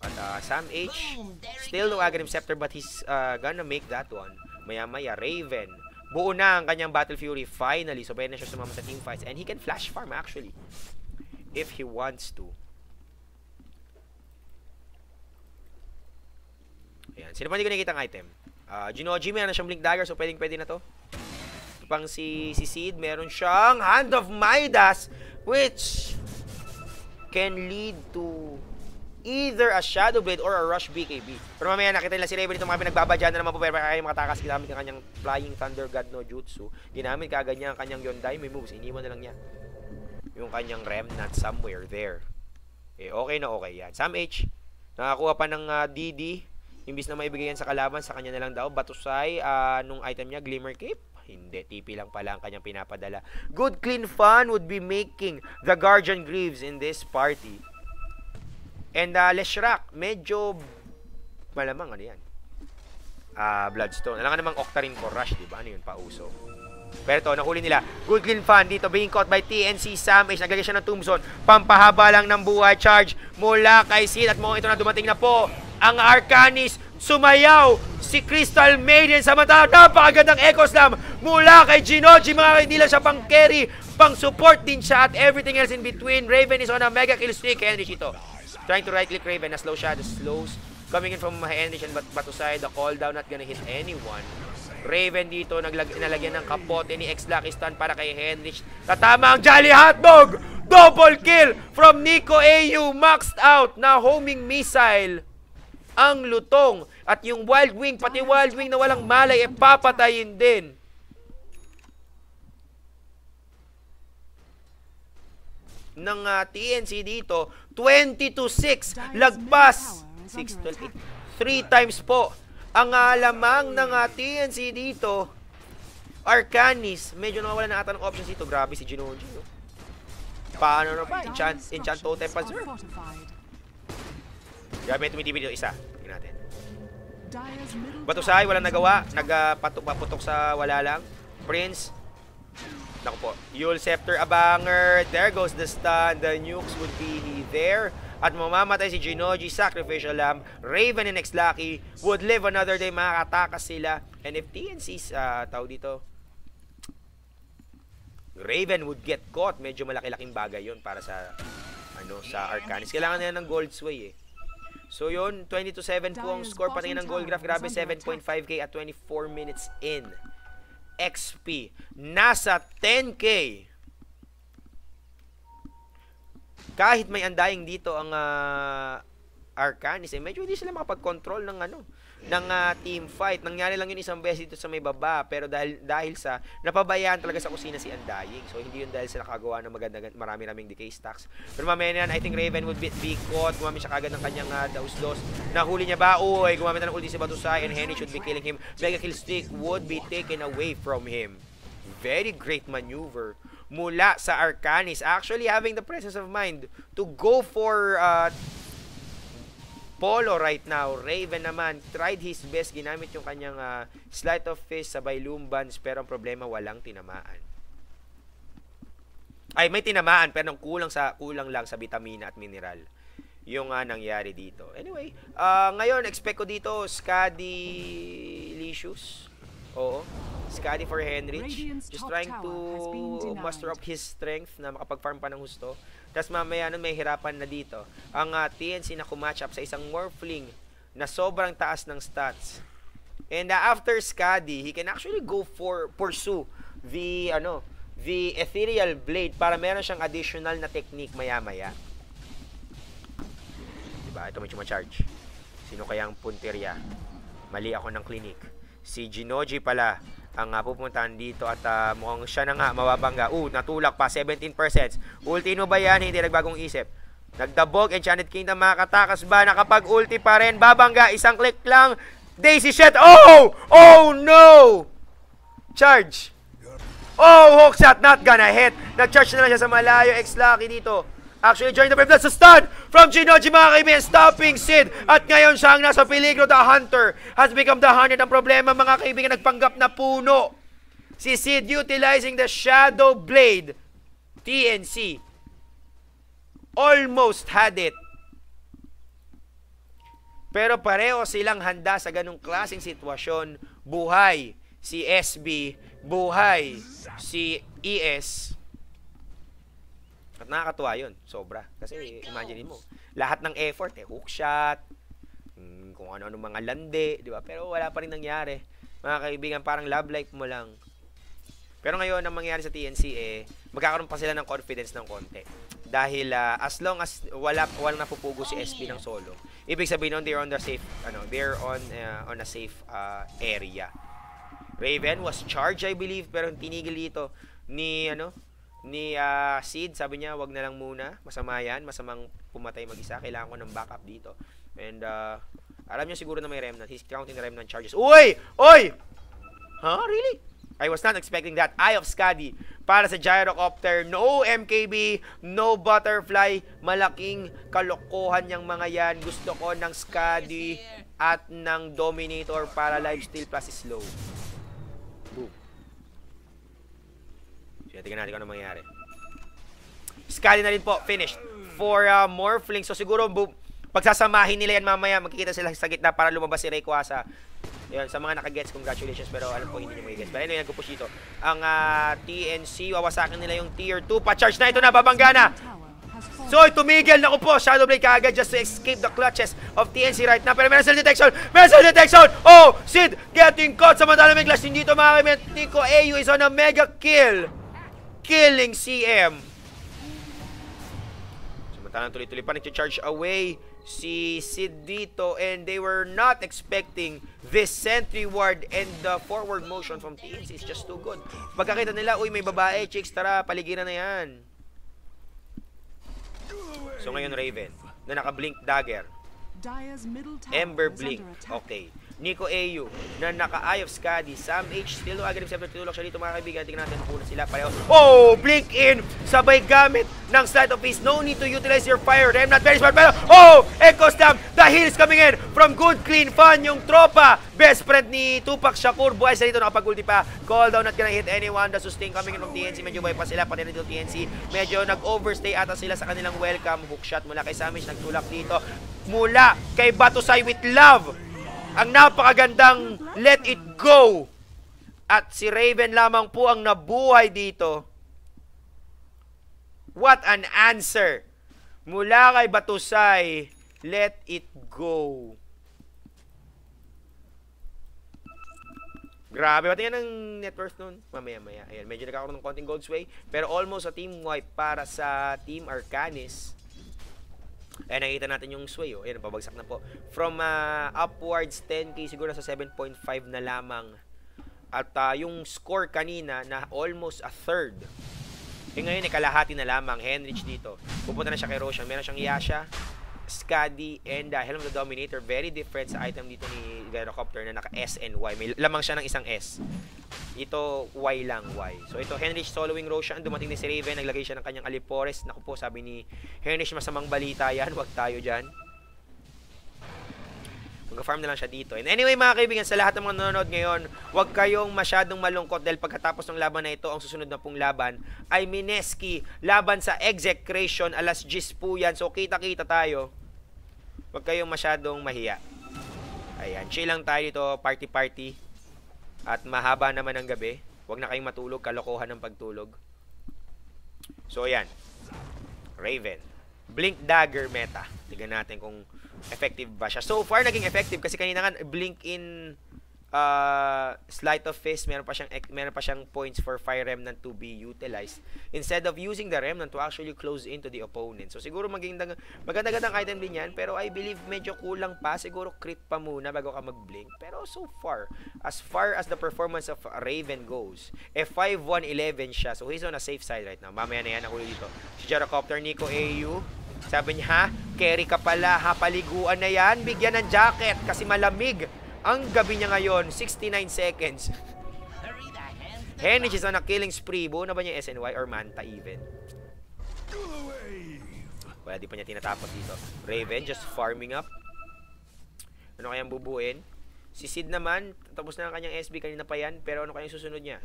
At Sam H, still no Aghanim Scepter but he's gonna make that one. Maya-maya, Raven. Buo na ang kanyang Battle Fury finally. So, pwede na siya sumama sa team fights. And he can flash farm actually. If he wants to. Ayan. Sino pa hindi ko nakikita ang item? Ginoji, meron na siyang Blink Dagger, so pwede na to. Pang si Seed, meron siyang Hand of Midas, which can lead to either a Shadow Blade or a Rush BKB. Pero mamaya nakita nila si Raven dito, mga pinagbabadyan na naman po, pero kaya makatakas ginamit ang kanyang Flying Thunder God no Jutsu. Ginamit kagad niya ang kanyang Yondai, may moves, iniwan na lang niya yung kanyang Remnant somewhere there. Okay na okay yan. Sam H, nakakuha pa ng DD. Imbis na maibigay yan sa kalaban, sa kanya na lang daw. Batusay, nung item niya, Glimmer Cape. Hindi, TP lang pala ang kanyang pinapadala. Good clean fun would be making the Guardian Greaves in this party. And Leshrac, medyo malamang yan. Bloodstone. Alam nga namang Octarine for Rush, diba? Ano yun, pauso. Pero ito, nahuli nila. Good clean fun dito, being caught by TNC. Sam H, naglagay siya ng Tombstone. Pampahaba lang ng buhay. Charge mula kay Sid. At mukhang ito na dumating na po ang Arcanis. Sumayaw si Crystal Maiden. Samantala, napakagandang Echo Slam mula kay Ginoji. Mga hindi lang siya pang carry, pang support din siya at everything else in between. Raven is on a mega kill streak. Henrich ito, trying to right click Raven. Na-slow siya. The slows coming in from Henrich and Batusay. The call down not gonna hit anyone. Raven dito, nalagyan ng kapote ni X-Lucky Stun para kay Henrich. Tatama ang Jolly Hotdog! Double kill from Nico Ayo. Maxed out na homing missile ang lutong. At yung Wild Wing, pati Wild Wing na walang malay, papatayin din. Ng TNC dito, 20-6. Lagpas. 6-12. 3 times po ang lamang ng TNC dito. Arcanis, medyo nakawala na ata ng options dito. Grabe si Genoji. Oh. Paano na ba? Enchant Totem pa, sir. Grabe, may tumitibid dito isa. Tingnan natin. Batusay, walang nagawa. Nagpaputok sa wala lang. Prince. Naku po. Yule Scepter, Abanger. There goes the stun. The nukes would be there. At mamamatay si Genoji, Sacrificial Lamb. Raven and X-Lucky would live another day. Makakatakas sila. And if TNC's, tawag dito, Raven would get caught. Medyo malaki-laking bagay yun para sa sa Arcanis. Kailangan nila ng Gold Sway eh. So yun, 20-7 po ang score. Patingin ng goal graph. Grabe, 7.5k at 24 minutes in. XP. Nasa 10k. Kahit may andaying dito ang Arcanis, medyo hindi sila makapag-control ng team fight. Nangyari lang yun isang beses dito sa may baba, pero dahil sa napabayaan talaga sa kusina si Undying. So hindi yun dahil sa nakagawa ng marami-raming decay stacks. Pero mamaya yan, I think Raven would be caught. Gumamit siya kagad ng kanyang daus-dos. Nahuli niya ba? Uy, gumamit na ng ulti si Batusay and Henry should be killing him. Mega kill stick would be taken away from him. Very great maneuver mula sa Arcanis. Actually having the presence of mind to go for Polo right now. Raven naman tried his best, ginamit yung kanyang sleight of fist sabay lumbans, pero ang problema walang tinamaan. Ay, may tinamaan pero kulang lang sa vitamina at mineral yung nangyari dito. Anyway, ngayon expect ko dito Skadi Licious. Oo. Skadi for Henrich. Just trying to muster up his strength na makapag-farm pa ng husto. Tapos mamaya nun may hirapan na dito. Ang TNC na kumatch up sa isang Morphling na sobrang taas ng stats. And after Skadi, he can actually go pursue the Ethereal Blade para meron siyang additional na technique maya-maya. Diba? Ito may charge. Sino kayang punteriya? Mali ako ng clinic. Si Genoji pala ang pupuntahan dito at mukhang siya na nga mababangga. Natulak pa, 17%. Ulti mo ba yan? Hindi nagbagong isip. Nagdabog, Enchanted Kingdom, makakatakas ba? Nakapag-ulti pa rin, babangga, isang click lang. Daisy shot, oh no! Charge. Hook shot, not gonna hit. Nag-charge na lang siya sa malayo, X-Lucky dito. Actually, join the brave. That's a stun from Genoji, mga kaibigan. Stopping Sid. At ngayon siya ang nasa peligro. The Hunter has become the hunted. Ang problema, mga kaibigan, nagpanggap na puno. Si Sid utilizing the Shadow Blade. TNC almost had it. Pero pareho silang handa sa ganung klaseng sitwasyon. Buhay si SB. Buhay si ES. At nakakatuwa yun, sobra. Kasi imagine mo, lahat ng effort, hook shot, kung ano-ano mga lande, di ba? Pero wala pa rin nangyari. Mga kaibigan, parang love life mo lang. Pero ngayon, ang mangyayari sa TNC, magkakaroon pa sila ng confidence ng konti. Dahil as long as walang napupugo si SB ng solo, ibig sabihin they're on the safe, they're on a safe area. Raven was charged, I believe, pero tinigil dito ni Sid, sabi niya, wag na lang muna. Masama yan. Masamang pumatay mag-isa. Kailangan ko ng backup dito. And, alam niyo siguro na may remnant. He's counting the remnant charges. Uy! Huh? Really? I was not expecting that. Eye of Skadi para sa Gyrocopter. No MKB, no Butterfly. Malaking kalokohan yung mga yan. Gusto ko ng Skadi at ng Dominator para lifesteal plus slow. Boom. Tingnan natin kung ano mangyayari. Skadi na rin po, finished. For Morphling. So siguro, pagsasamahin nila yan mamaya, magkikita sila sa gitna para lumabas si Rayquaza. Yun, sa mga nakagets, congratulations. Pero alam ko, hindi nyo magigets. Pero anyway, nagpupush dito. Ang TNC, wawasakin nila yung tier 2. Pa-charge na ito na, babangga na. So, tumigil na ko po. Shadow Blade kaagad just to escape the clutches of TNC right now. Pero meron cell detection. Oh, Sid getting caught. Samantala may glass din dito, mga kaibigan. Nico AU is on a mega kill. Killing CM. Samantalang tuloy-tuloy pa nag-charge away si Sid dito, and they were not expecting this sentry ward, and the forward motion from TNC is just too good. Pagkakita nila, uy, may babae, chicks, tara, paligiran na yan. So ngayon Raven, na naka-blink dagger. Ember blink. Okay. Nico AU na naka-eye of Skadi. Sam H still no aggressive scepter, tinulak siya dito mga kaibigan. Tingnan natin kung sila pareho. Oh, blink in, sabay gamit ng Sleight of Fist. No need to utilize your fire. Remnant very smart, pero oh, Echo Stamp, the heals coming in from Good Clean Fun, yung tropa. Best friend ni Tupac Shakur, buhay sa dito, nakapag-ulti pa. Call down, not gonna hit anyone. The sustain coming in from TNC, medyo buhay pa sila, pati na dito TNC. Medyo nag-overstay ata sila sa kanilang welcome. Hook shot mula kay Samish, nagtulak dito. Mula kay Batusay with love. Ang napakagandang let it go. At si Raven lamang po ang nabuhay dito. What an answer. Mula kay Batusay, let it go. Grabe, pati yan ang net worth nun. Mamaya-maya. Ayan, medyo nagkakaroon ng konting gold sway. Pero almost a team wipe para sa Team Arcanis. Ayan, nakikita natin yung sway. Oh. Ayan, pabagsak na po. From upwards 10k, siguro sa 7.5 na lamang. At yung score kanina na almost a third. Ngayon, kalahati na lamang. Henrich dito. Pupunta na siya kay Roshan. Meron siyang Yasha, Skadi, and Helm of the Dominator. Very different sa item dito ni Gyrocopter na naka S and Y. May lamang siya ng isang S. Ito, Y lang, Y. So, ito, Henrich soloing Roshan. Dumating ni si Raven. Naglagay siya ng kanyang Alipores. Naku po, sabi ni Henrich, masamang balita yan. Huwag tayo dyan. Mag-farm na lang siya dito. And anyway, mga kaibigan, sa lahat ng mga nanonood ngayon, huwag kayong masyadong malungkot dahil pagkatapos ng laban na ito, ang susunod na pong laban ay Mineski. Laban sa Execration. Alas 10 po yan. So, kita-kita tayo. Huwag kayong masyadong mahiya. Ayan. Chill lang tayo dito. Party-party. At mahaba naman ang gabi. Huwag na kayong matulog. Kalokohan ng pagtulog. So, ayan. Raven. Blink Dagger meta. Tignan natin kung effective ba siya. So far, naging effective kasi kanina nga, blink in Sleight of Fist, meron pa siyang points for Fire Remnant to be utilized instead of using the Remnant to actually close into the opponent. So siguro maganda-gandang item din yan, pero I believe medyo kulang pa. Siguro crit pa muna bago ka mag-blink. Pero so far as the performance of Raven goes, F5-1-11 siya. So he's on a safe side right now. Mamaya na yan ang ulo dito. Si Gyrocopter, Nico AU. Sabi niya, ha? Carry ka pala, ha? Paliguan na yan. Bigyan ng jacket kasi malamig. Ang gabi niya ngayon, 69 seconds. Henrich is on a killing spree. Buo na ba niya SNY or Manta even? Wala, di pa niya tinatapos dito. Raven just farming up. Ano kayang bubuin? Si Sid naman, tapos na ang kanyang SB, kanina pa yan. Pero ano kayang susunod niya?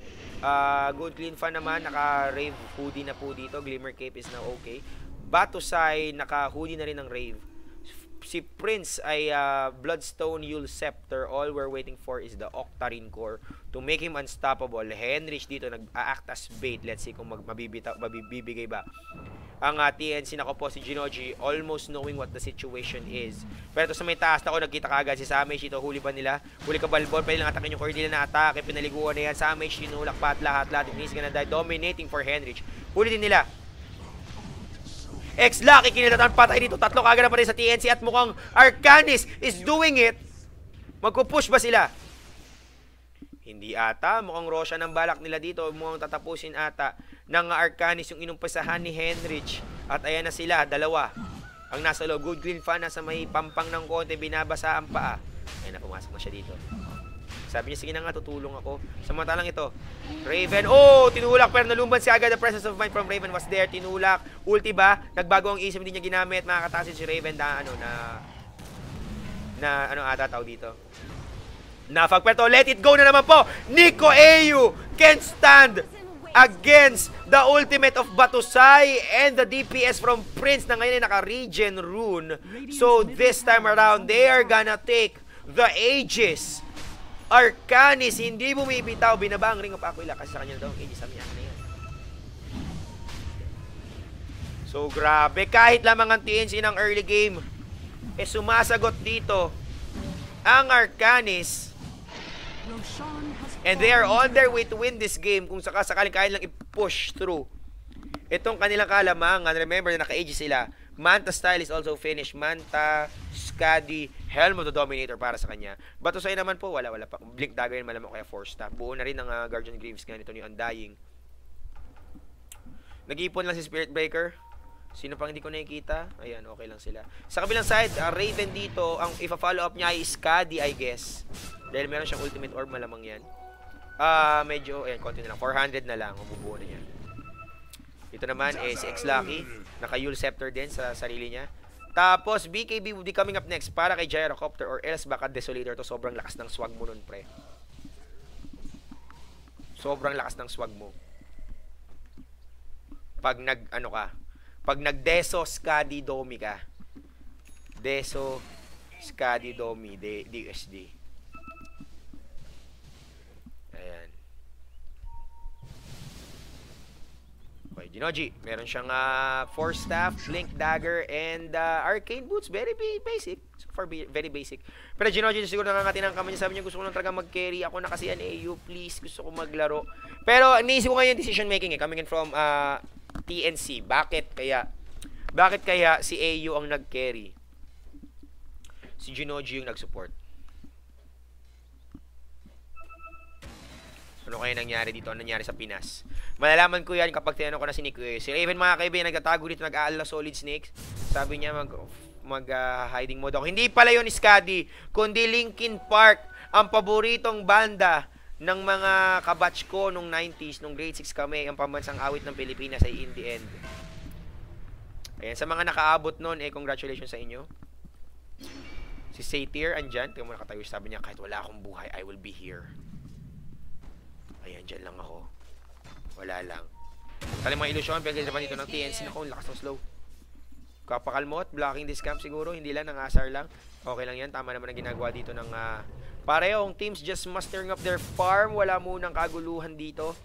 Good Clean Fun naman, naka-Rave hoodie na po dito. Glimmer Cape is now okay. Batusay, naka-hoodie na rin ng Rave. Si Prince ay Bloodstone Yule Scepter. All we're waiting for is the Octarine Core to make him unstoppable. Henrich dito nag-act as bait. Let's see kung mabibigay ba ang TNC. Nako po si Ginoji, almost knowing what the situation is. Pero ito sa may taas ako, nagkita kagad si Samish dito. Huli ba nila? Huli ka Balbon, pwede lang atakin yung Cordelia na atake. Pinaliguan na yan. Samish, tinulak pa at lahat. He's gonna die. Dominating for Henrich. Huli din nila. X-Lucky, kinilatan patay dito. Tatlo kagad na pa rin sa TNC at mukhang Arcanis is doing it. Magpupush ba sila? Hindi ata. Mukhang Roshan ang balak nila dito. Mukhang tatapusin ata ng Arcanis yung inumpisahan ni Henrich. At ayan na sila, dalawa. Ang nasa loob. Good Clean Fun, nasa may pampang ng konti, binabasa ang paa. Ayan na, pumasok na siya dito. Sabi niya, sige na nga, tutulong ako. Samantalang ito, Raven, oh, tinulak, pero nalumban siya agad. The presence of mind from Raven was there. Tinulak, ulti ba? Nagbago ang isip, hindi niya ginamit. Makakatasin si Raven ano ata tao dito. Nafagpweto, let it go na naman po. Nico AU can't stand against the ultimate of Batusay and the DPS from Prince na ngayon ay naka-regen rune. So this time around, they are gonna take the Aegis. Arcanis, hindi bumibitaw. Binaba ang Ring of Aquila kasi sa kanya daw ang Aegis. Sabi niya, ano yan? So, grabe. Kahit lamang ang TNC ng early game, sumasagot dito ang Arcanis. And they are on their way to win this game kung sakaling kaya lang i-push through itong kanilang kalamangan. Remember na naka-Aegis sila. Manta style is also finished. Manta, Skadi, Helm of the Dominator para sa kanya. Batusay naman po, wala pa. Blink Dagger yun, malamang kaya 4-star. Buo na rin ng Guardian Greaves ganito ni Undying. Nag-iipon lang si Spirit Breaker. Sino pang hindi ko nakikita? Ayan, okay lang sila. Sa kabilang side, Raven dito, ang ipa-follow up niya ay Skadi, I guess. Dahil meron siyang ultimate orb, malamang yan. Medyo, ayan, konti na lang. 400 na lang, mabubuo na yan. Ito naman, si X-Lucky. Naka-Yule Scepter din sa sarili niya. Tapos, BKB will be coming up next para kay Gyrocopter or else baka Desolator to. Sobrang lakas ng swag mo nun, pre. Sobrang lakas ng swag mo. Pag pag nag-Deso, Skadi, Domi ka. Deso, Skadi, Domi, DSD. Ayan. Okay, Jinoji. Meron siyang Force Staff, Blink Dagger, and Arcane Boots. Very basic. So far, very basic. Pero Jinoji, siguro nakangati ng kamay niya. Sabi niya, gusto ko lang talaga mag-carry. Ako na kasi yan, AU, please. Gusto ko maglaro. Pero, iniisip ko ngayon yung decision making coming in from TNC. Bakit kaya si AU ang nag-carry? Si Jinoji yung nag-support. Ano kaya nangyari dito? Ano nangyari sa Pinas? Malalaman ko yan kapag tinanong ko na si Nico. Si Raven, mga kaibigan, nagtatago dito, nag-aalala Solid Snakes. Sabi niya, hiding mode ako. Hindi pala yun Skadi, kundi Linkin Park, ang paboritong banda ng mga kabatch ko nung 90s, nung grade 6 kami, ang pambansang awit ng Pilipinas ay In The End. Ayan, sa mga nakaabot nun, congratulations sa inyo. Si Satyr, andyan. Tingnan mo nakatayo, sabi niya, kahit wala akong buhay, I will be here. Ayan, dyan lang ako. Wala lang. Kali mga ilusyon, pinag-isipan dito ng TNC. Naku, lakas ng slow. Kapakalmot, blocking this camp siguro, hindi lang, nang-asar lang. Okay lang yan, tama naman ang ginagawa dito ng parehong teams just mustering up their farm. Wala munang kaguluhan dito.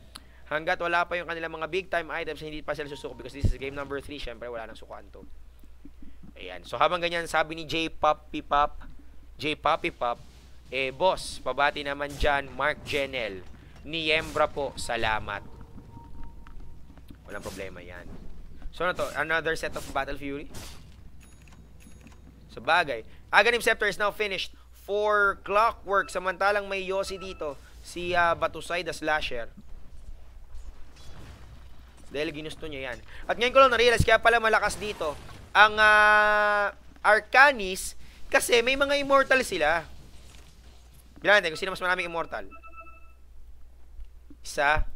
Hanggat wala pa yung kanilang mga big time items, hindi pa sila susuko because this is game number 3. Syempre, wala nang sukuan to. Ayan. So, habang ganyan, sabi ni J-Poppy Pop, boss, pabati naman dyan, Mark Jenel. Niembra po, salamat. Walang problema yan. So, ano to? Another set of Battle Fury? So, bagay. Aghanim Scepter is now finished for Clockwork. Samantalang may Yossi dito. Si Batusay, the Slasher. Dahil ginusto niya yan. At ngayon ko lang na-realize, kaya pala malakas dito ang Arcanis kasi may mga immortal sila. Bilang natin kung sino mas maraming immortal. Isa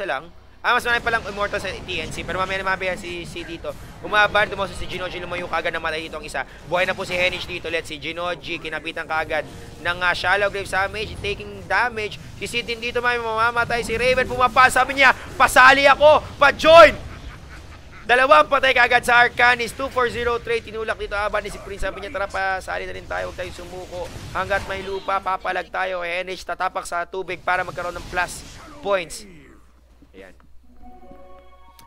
lang. Mas marami palang immortal sa TNC. Pero mamaya na si dito. Umabar, dumoso si Jinoji. Lumayo kaagad na matay dito ang isa. Buhay na po si Henich dito. Let's see. Jinoji, kinapitan kaagad ng Shallow Grave Damage. Taking damage. Si Sidin dito may mamamatay. Si Raven pumapa. Sabi niya, pasali ako. Pa-join! Dalawang patay kaagad sa Arcanis. 2403. Tinulak dito aban ni si Prince. Sabi niya, tara pasali na rin tayo. Huwag tayong sumuko. Hanggat may lupa, papalag tayo. Henich tatapak sa tubig para magkaroon ng plus points. Ayan.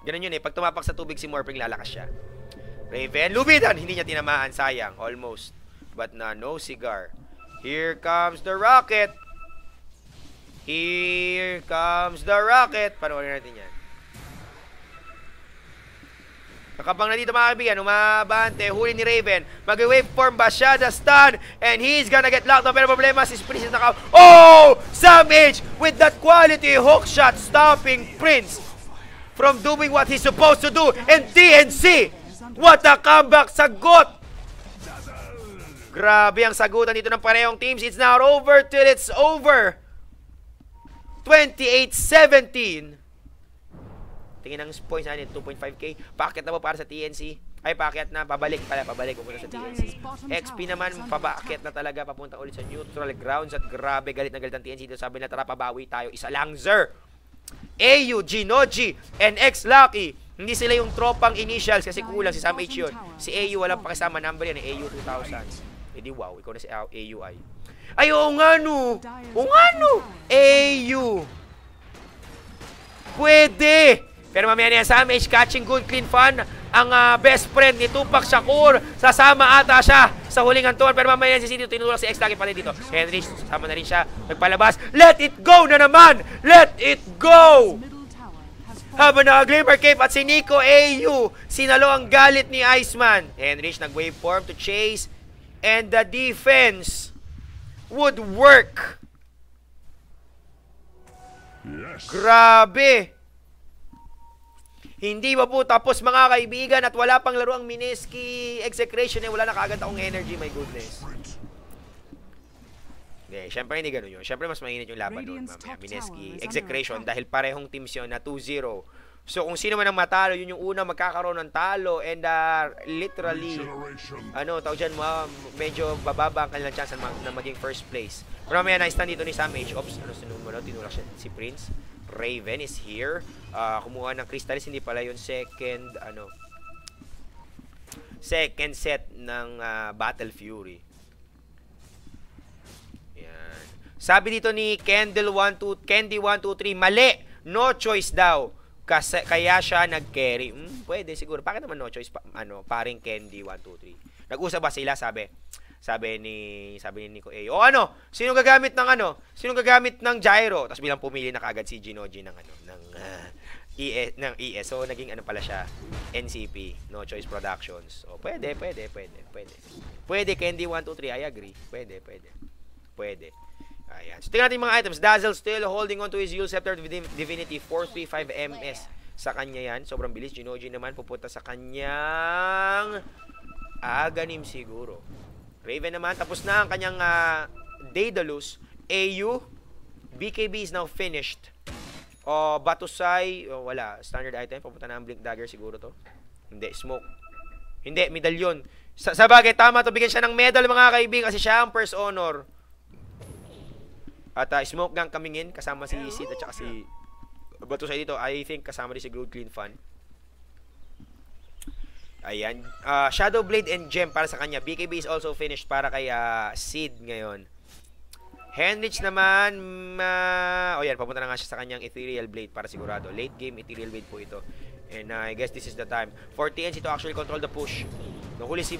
Ganun yun pag tumapak sa tubig si Morpring, lalakas siya. Raven, lubidan! Hindi niya tinamaan, sayang. Almost. But no cigar. Here comes the rocket! Here comes the rocket! Panoorin natin yan. Nakabang na dito mga kaibigan, umabante, huli ni Raven. Mag-waveform ba siya, the stun, and he's gonna get locked up. Pero problema, si Prince is naka... Oh! Samage with that quality hook shot stopping Prince from doing what he's supposed to do. And TNC, what a comeback, sagot! Grabe ang sagutan dito ng parehong teams. It's not over till it's over. 28-17. Tingin ng points natin, 2.5k. Packet na po para sa TNC. Ay, packet na. Pabalik pupunta sa TNC. XP naman, pabaket na talaga. Papunta ulit sa neutral grounds. At grabe, galit na galit ang TNC dito. Sabi na, tara, pabawi tayo. Isa lang, sir. AU, Jinoji, and X-Lucky. Hindi sila yung tropang initials kasi kulang si Sam H yun. Si AU walang pakisama number yan. AU 2000. Di wow, ikaw na si AUI. Ay, oo nga no. Oo nga no. AU. Pwede. Pero mamaya niya, Sam H catching good clean fun. Ang best friend ni Tupac Shakur. Sasama ata siya sa huling antuan. Pero mamaya niya si City tinulak si X-Lucky pala dito. Henry, sama na rin siya. Nagpalabas. Let it go na naman. Let it go. Habang naka-glimmer cape at si Nico AU. Sinalo ang galit ni Iceman. Henrich nag-waveform to chase. And the defense would work. Yes. Grabe. Hindi pa po tapos mga kaibigan at wala pang laro ang Mineski Execration wala na kaagad akong energy, my goodness. Okay, syempre hindi ganun yun. Syempre mas mainit yung laban doon, mamaya. Mineski Execration dahil parehong teams yun na 2-0. So kung sino man ang matalo, yun yung una magkakaroon ng talo and literally tawag dyan mo, medyo bababa ang kanilang chance na maging first place. Pero mamaya na-stand dito ni Sam H. Oops, tinulak siya si Prince. Raven is here. Kumuha ng Crystallis, hindi pala yung second set ng Battle Fury. Yan. Sabi dito ni Candy123, mali! No choice daw. Kaya siya nag-carry. Pwede siguro. Bakit naman no choice paring Candy123? Nag-usap ba sila? Sabi ni Nico A. Sino gagamit ng gyro? Tapos bilang pumili na kaagad si Ginoji ng ES. So naging pala siya, NCP, No Choice Productions. So pwede. Pwede Candy123, I agree. Pwede. Ayan. So, tingnan natin yung mga items. Dazzle still holding on to his Yule Scepter Divinity 435 MS. Sa kanya yan. Sobrang bilis. Ginoji naman pupunta sa kanyang Aghanim siguro. Raven naman. Tapos na ang kanyang Daedalus. AU. BKB is now finished. Batusay. Wala. Standard item. Pupunta na ang Blink Dagger siguro to. Hindi. Smoke. Hindi. Medallion. Sa bagay, tama to. Bigyan siya ng medal mga kaibigan kasi siya ang first honor. At Smoke Gang coming in kasama si Sid at saka si Batusay dito. I think kasama din si Good Clean Fun. Ayan. Shadow Blade and Gem para sa kanya. BKB is also finished para kay Sid ngayon. Henrich naman yan, papunta na nga siya sa kanyang Ethereal Blade para sigurado. Late game Ethereal Blade po ito. And I guess this is the time for TNC to actually control the push. Nung huli si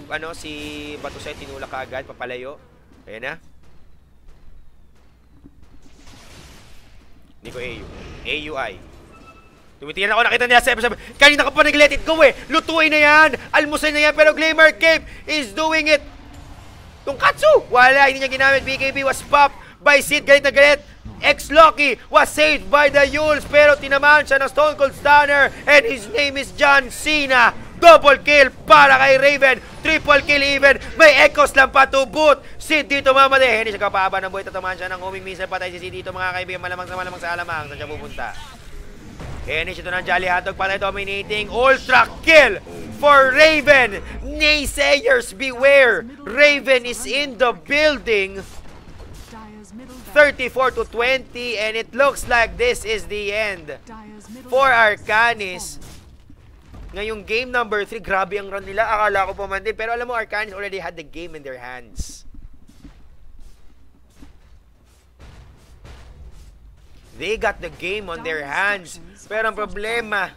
Batusay tinulak kaagad papalayo. Ayan na. Nico AU. AUI. Tumitingnan ako, nakita niya sabi, kanina ka pa nag-let it go lutuin na yan, almusay na yan, pero Glimmer Cape is doing it. Tungkatsu! Wala, hindi niya ginamit. BKB was popped by Sid, galit na galit. X-Locky was saved by the Yules, pero tinamaan siya ng Stone Cold Stunner, and his name is John Cena. Double kill para kay Raven. Triple kill even. May echoes lang pa to boot. Sid dito mamatay. Hindi siya kapahaba ng buhay. Tatamaan siya ng homing missile. Patay si Sid dito mga kaibigan. Malamang sa alamang. Saan siya pupunta? Finish ito ng Jolly Hotdog. Patay dominating. Ultra kill for Raven. Naysayers beware. Raven is in the building. 34-20. And it looks like this is the end for Arcanis. Ngayong game number 3, grabe ang run nila. Akala ko pa man din. Pero alam mo, Arcanis already had the game in their hands. They got the game on their hands. Pero ang problema,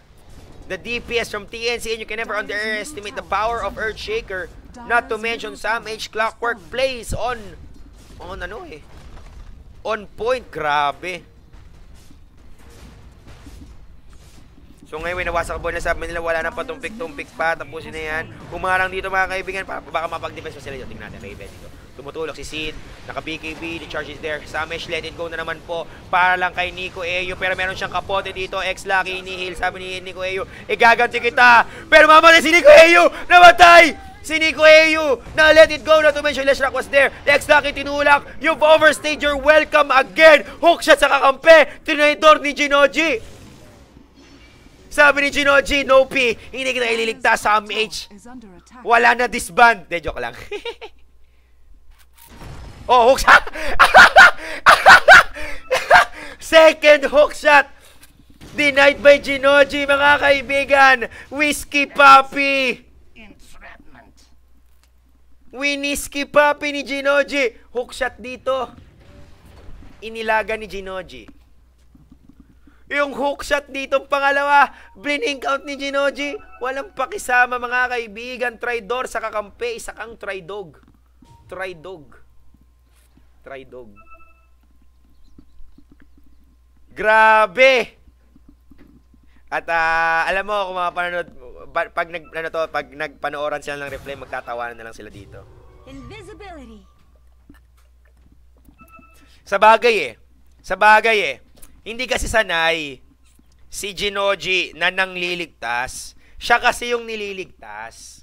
the DPS from TNC, and you can never underestimate the power of Earthshaker. Not to mention Sam H. Clockwork plays on point. Grabe. So ngayon, nawasak po na sabi nila, wala na patumpik-tumpik pa, tapusin na yan. Humarang dito mga kaibigan, baka mapag-defense pa sila dito. Tingnan natin, Raven dito. Tumutulok si Sid, naka-BKB, the charge is there. Samesh, let it go na naman po, para lang kay Nico Ayo. Pero meron siyang kapote dito, X-Lucky, inihil, sabi ni Nico Ayo, igaganti kita. Pero mamatay si Nico Ayo, namatay! Si Nico Ayo, na let it go, na to mention Leshrac was there. X-Lucky tinulak, you've overstayed your welcome again. Hookshot sa kakampi, trinidor ni Ginoji. Sabi ni Ginoji, no P, hindi kita ililigtas sa MH. Wala na disband. De, joke lang. Hookshot! Second hookshot. Denied by Ginoji, mga kaibigan. Whiskey Puppy. Whiskey Puppy ni Ginoji. Hookshot dito. Inilaga ni Ginoji. Yung hookshot dito pangalawa, blink out ni Ginoji. Walang pakisama mga kaibigan. Tridor sa kakampi. Isa kang tridog. Grabe! At alam mo kung mga panonood, pag nagpanooran sila ng replay, magtatawanan na lang sila dito. Invisibility. Sa bagay eh. Hindi kasi sanay si Genoji na nangliligtas. Siya kasi yung nililigtas.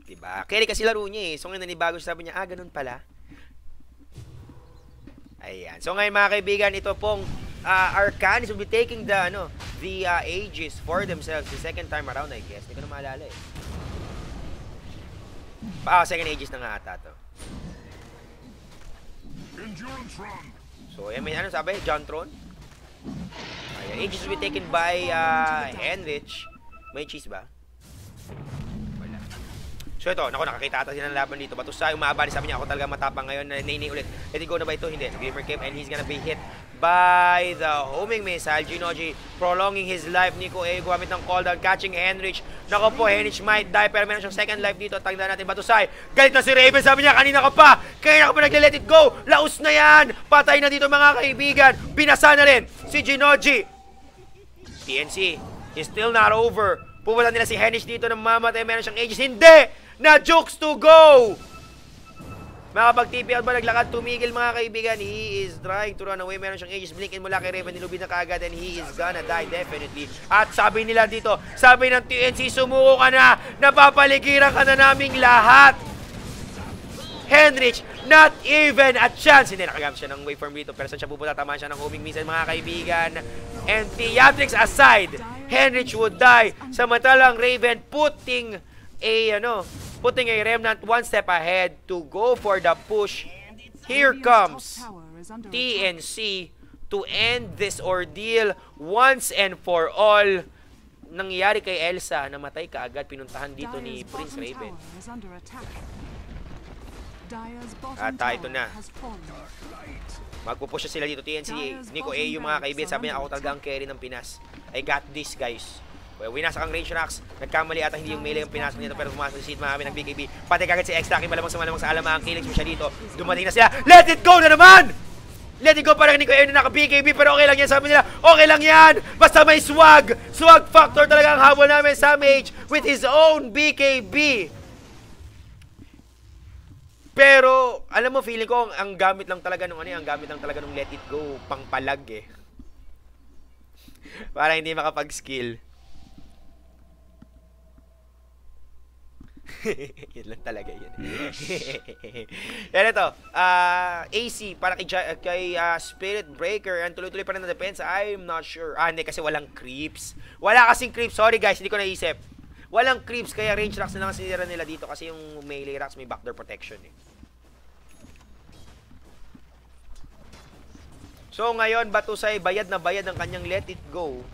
Diba? Carry kasi laro niya eh. So ngayon nanibago siya, sabi niya, ganun pala. Ayan. So ngayon mga kaibigan, ito pong Arcanis will be taking the Aegis for themselves the second time around, I guess. Hindi ko na maalala eh. Second Aegis na nga ata to. So, may ano sabi? Jontron? Ayan. Aegis will be taken by Henrich. May cheese ba? Wala. So ito, nakakita ata sila ng laban dito. Batusay, umabali, sabi niya, ako talaga matapang ngayon. Naini ulit. Let it go na ba ito? Hindi. Gamer came and he's gonna be hit by the homing missile. Genoji prolonging his life. Nico A gumamit ng cooldown, catching Henrich. Nako po, Henrich might die pero meron siyang second life dito. Tagdan natin Batusay. Galit na si Raven. Sabi niya, kanina ka pa. Kaya ka pa nagle-let it go. Laos na yan. Patay na dito mga kaibigan. Binasa na rin si Genoji. TNC is still not over. Pupunta nila si Henrich dito na mamatay. Meron siyang Aegis. Hindi! Na jukes to go! Makapag-TP out ba naglakad? Tumigil mga kaibigan. He is trying to run away. Meron siyang Aegis blinkin mula kay Raven. Nilubin na kaagad and he is gonna die definitely. At sabi nila dito, sabi ng TNC, sumuko ka na. Napapaligiran ka na naming lahat. Henrich, not even a chance. Hindi, nakagamit siya ng waveform dito. Pero saan siya pupunta? Tamaan siya ng homing missile mga kaibigan. And theatrics aside, Henrich would die. Samantalang Raven putting a remnant one step ahead to go for the push. Here comes TNC to end this ordeal once and for all. Nangyari kay Elsa, namatay kaagad, pinuntahan dito ni Prince Raven. At ito na. Magpupush sila dito, TNC. Nico A, yung mga kaibigan, sabi niya, ako talaga ang carry ng Pinas. I got this, guys. Winasak ang range rocks. Nagkamali ata hindi yung melee yung pinasok nito pero pumasok si Sid Mahami ng BKB. Pati kagad si X-Taki malamang sa alama ang killings mo siya dito. Dumating na sila. Let it go na naman! Let it go parang Nico A na naka-BKB pero okay lang yan. Sabi nila, okay lang yan! Basta may swag! Swag factor talaga ang habol namin sa Mage with his own BKB. Pero, alam mo, feeling ko ang gamit lang talaga nung ang gamit lang talaga nung let it go pang palag eh. Para hindi makapag-skill. Yun lang talaga yun. Yan ito. AC para kay Spirit Breaker. Ang tuloy-tuloy pa rin na depensa. I'm not sure. Hindi kasi walang creeps. Wala kasing creeps. Sorry guys, hindi ko naisip. Walang creeps kaya range rocks na lang sinira nila dito kasi yung melee rocks may backdoor protection eh. So ngayon Batusay bayad na bayad ang kanyang let it go.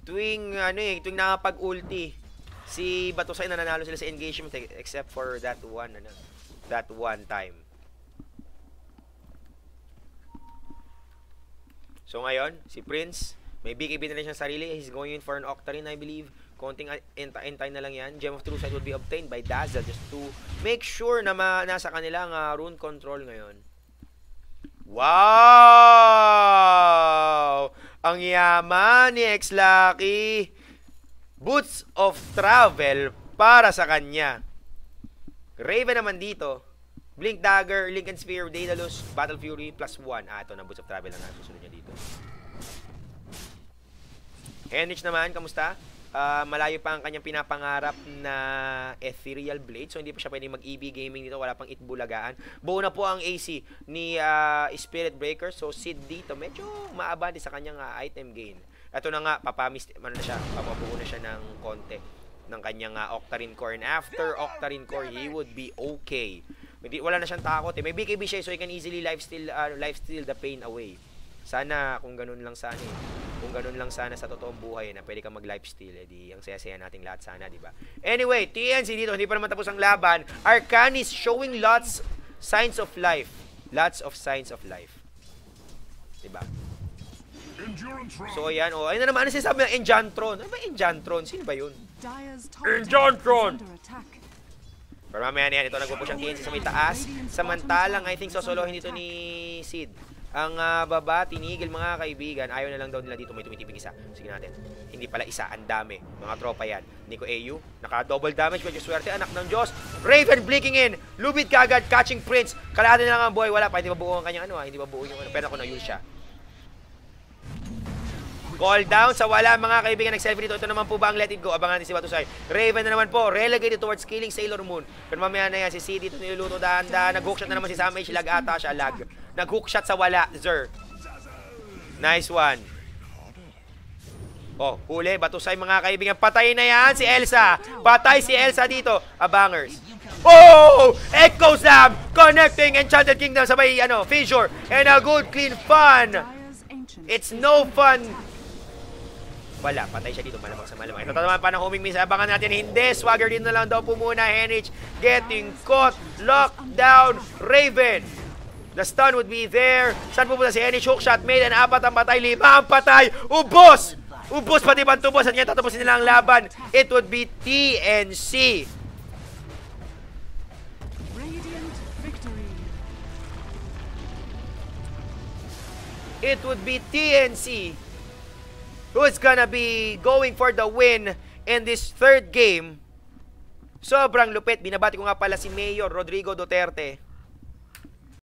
Tuwing nakapag-ulti si Batusay na nanalo sila sa engagement except for that one time. So ngayon, si Prince, may BKB na rin siyang sarili. He's going in for an Octarine, I believe. Konting entay na lang yan. Gem of True Sight will be obtained by Dazzle just to make sure na nasa kanilang rune control ngayon. Wow! Ang yaman ni X-Lucky. Boots of Travel para sa kanya. Raven naman dito. Blink Dagger, Lincoln Sphere, Daedalus, Battle Fury, +1. Ito na, Boots of Travel na susunod niya dito. Henrich naman, kamusta? Malayo pa ang kanyang pinapangarap na Ethereal Blade. So, hindi pa siya pwedeng mag-EB gaming dito. Wala pang itbulagaan. Buo na po ang AC ni Spirit Breaker. So, Sid dito, medyo maabante sa kanyang item gain. Ito na nga, papabuo na siya ng konti ng kanyang Octarine Core. And after Octarine Core, he would be okay. Wala na siyang takot eh. May BKB siya so he can easily lifesteal the pain away. Sana kung ganun lang sana eh. Kung ganun lang sana sa totoong buhay na pwede kang mag-lifesteal, di ang saya-saya nating lahat sana, di ba? Anyway, TNC dito, hindi pa naman tapos ang laban. Arcanis showing signs of life. Lots of signs of life. Di ba? So ayan, ayun na naman, ano sinasabi ng Enchantron? Ano ba Enchantron? Sino ba yun? Enchantron! Pero mamaya na yan, ito nagpupush ang TNC sa may taas. Samantalang, I think sosolohin dito ni Sid. Ang baba, tinigil mga kaibigan. Ayaw na lang daw nila dito, may tumitiping isa. Sige natin. Hindi pala isa, ang dami. Mga tropa yan. Nico AU, naka-double damage. Medyo swerte, anak ng Diyos. Raven blinking in. Lubid kaagad, catching Prince. Kalahati na lang ang buhay. Wala pa, hindi mabuo ang kanyang hindi mabuo yung pero ako na-use siya. Call down sa wala mga kaibigan, nag-selfie dito. Ito naman po ba ang let it go? Abangan natin si Batusay. Raven na naman po, relegated towards killing Sailor Moon. Pero mamaya na yan, si C dito niluluto dahan-dahan. Nag-hookshot na naman si Samage, lag ata siya, lag. Nag-hookshot sa wala, Zer. Nice one. Oh, huli, Batusay mga kaibigan. Patay na yan si Elsa. Patay si Elsa dito. Abangers. Oh! Echo Slam! Connecting Enchanted Kingdom sabay, fissure. And a good, clean fun. It's no fun. Wala, patay siya dito. Malamang sa malamang. Ito naman pa ng homing miss. Abangan natin. Hindi. Swagger din na lang daw po muna. Henich getting caught. Lockdown. Raven. The stun would be there. Saan pupunta si Henich? Hookshot made. And 4 ang patay. 5 ang patay. Ubos! Ubos pati pantubos. At ngayon tatapusin nila ang laban. It would be TNC. It would be TNC who's gonna be going for the win in this third game. Sobrang lupit. Binabati ko nga pala si Mayor Rodrigo Duterte.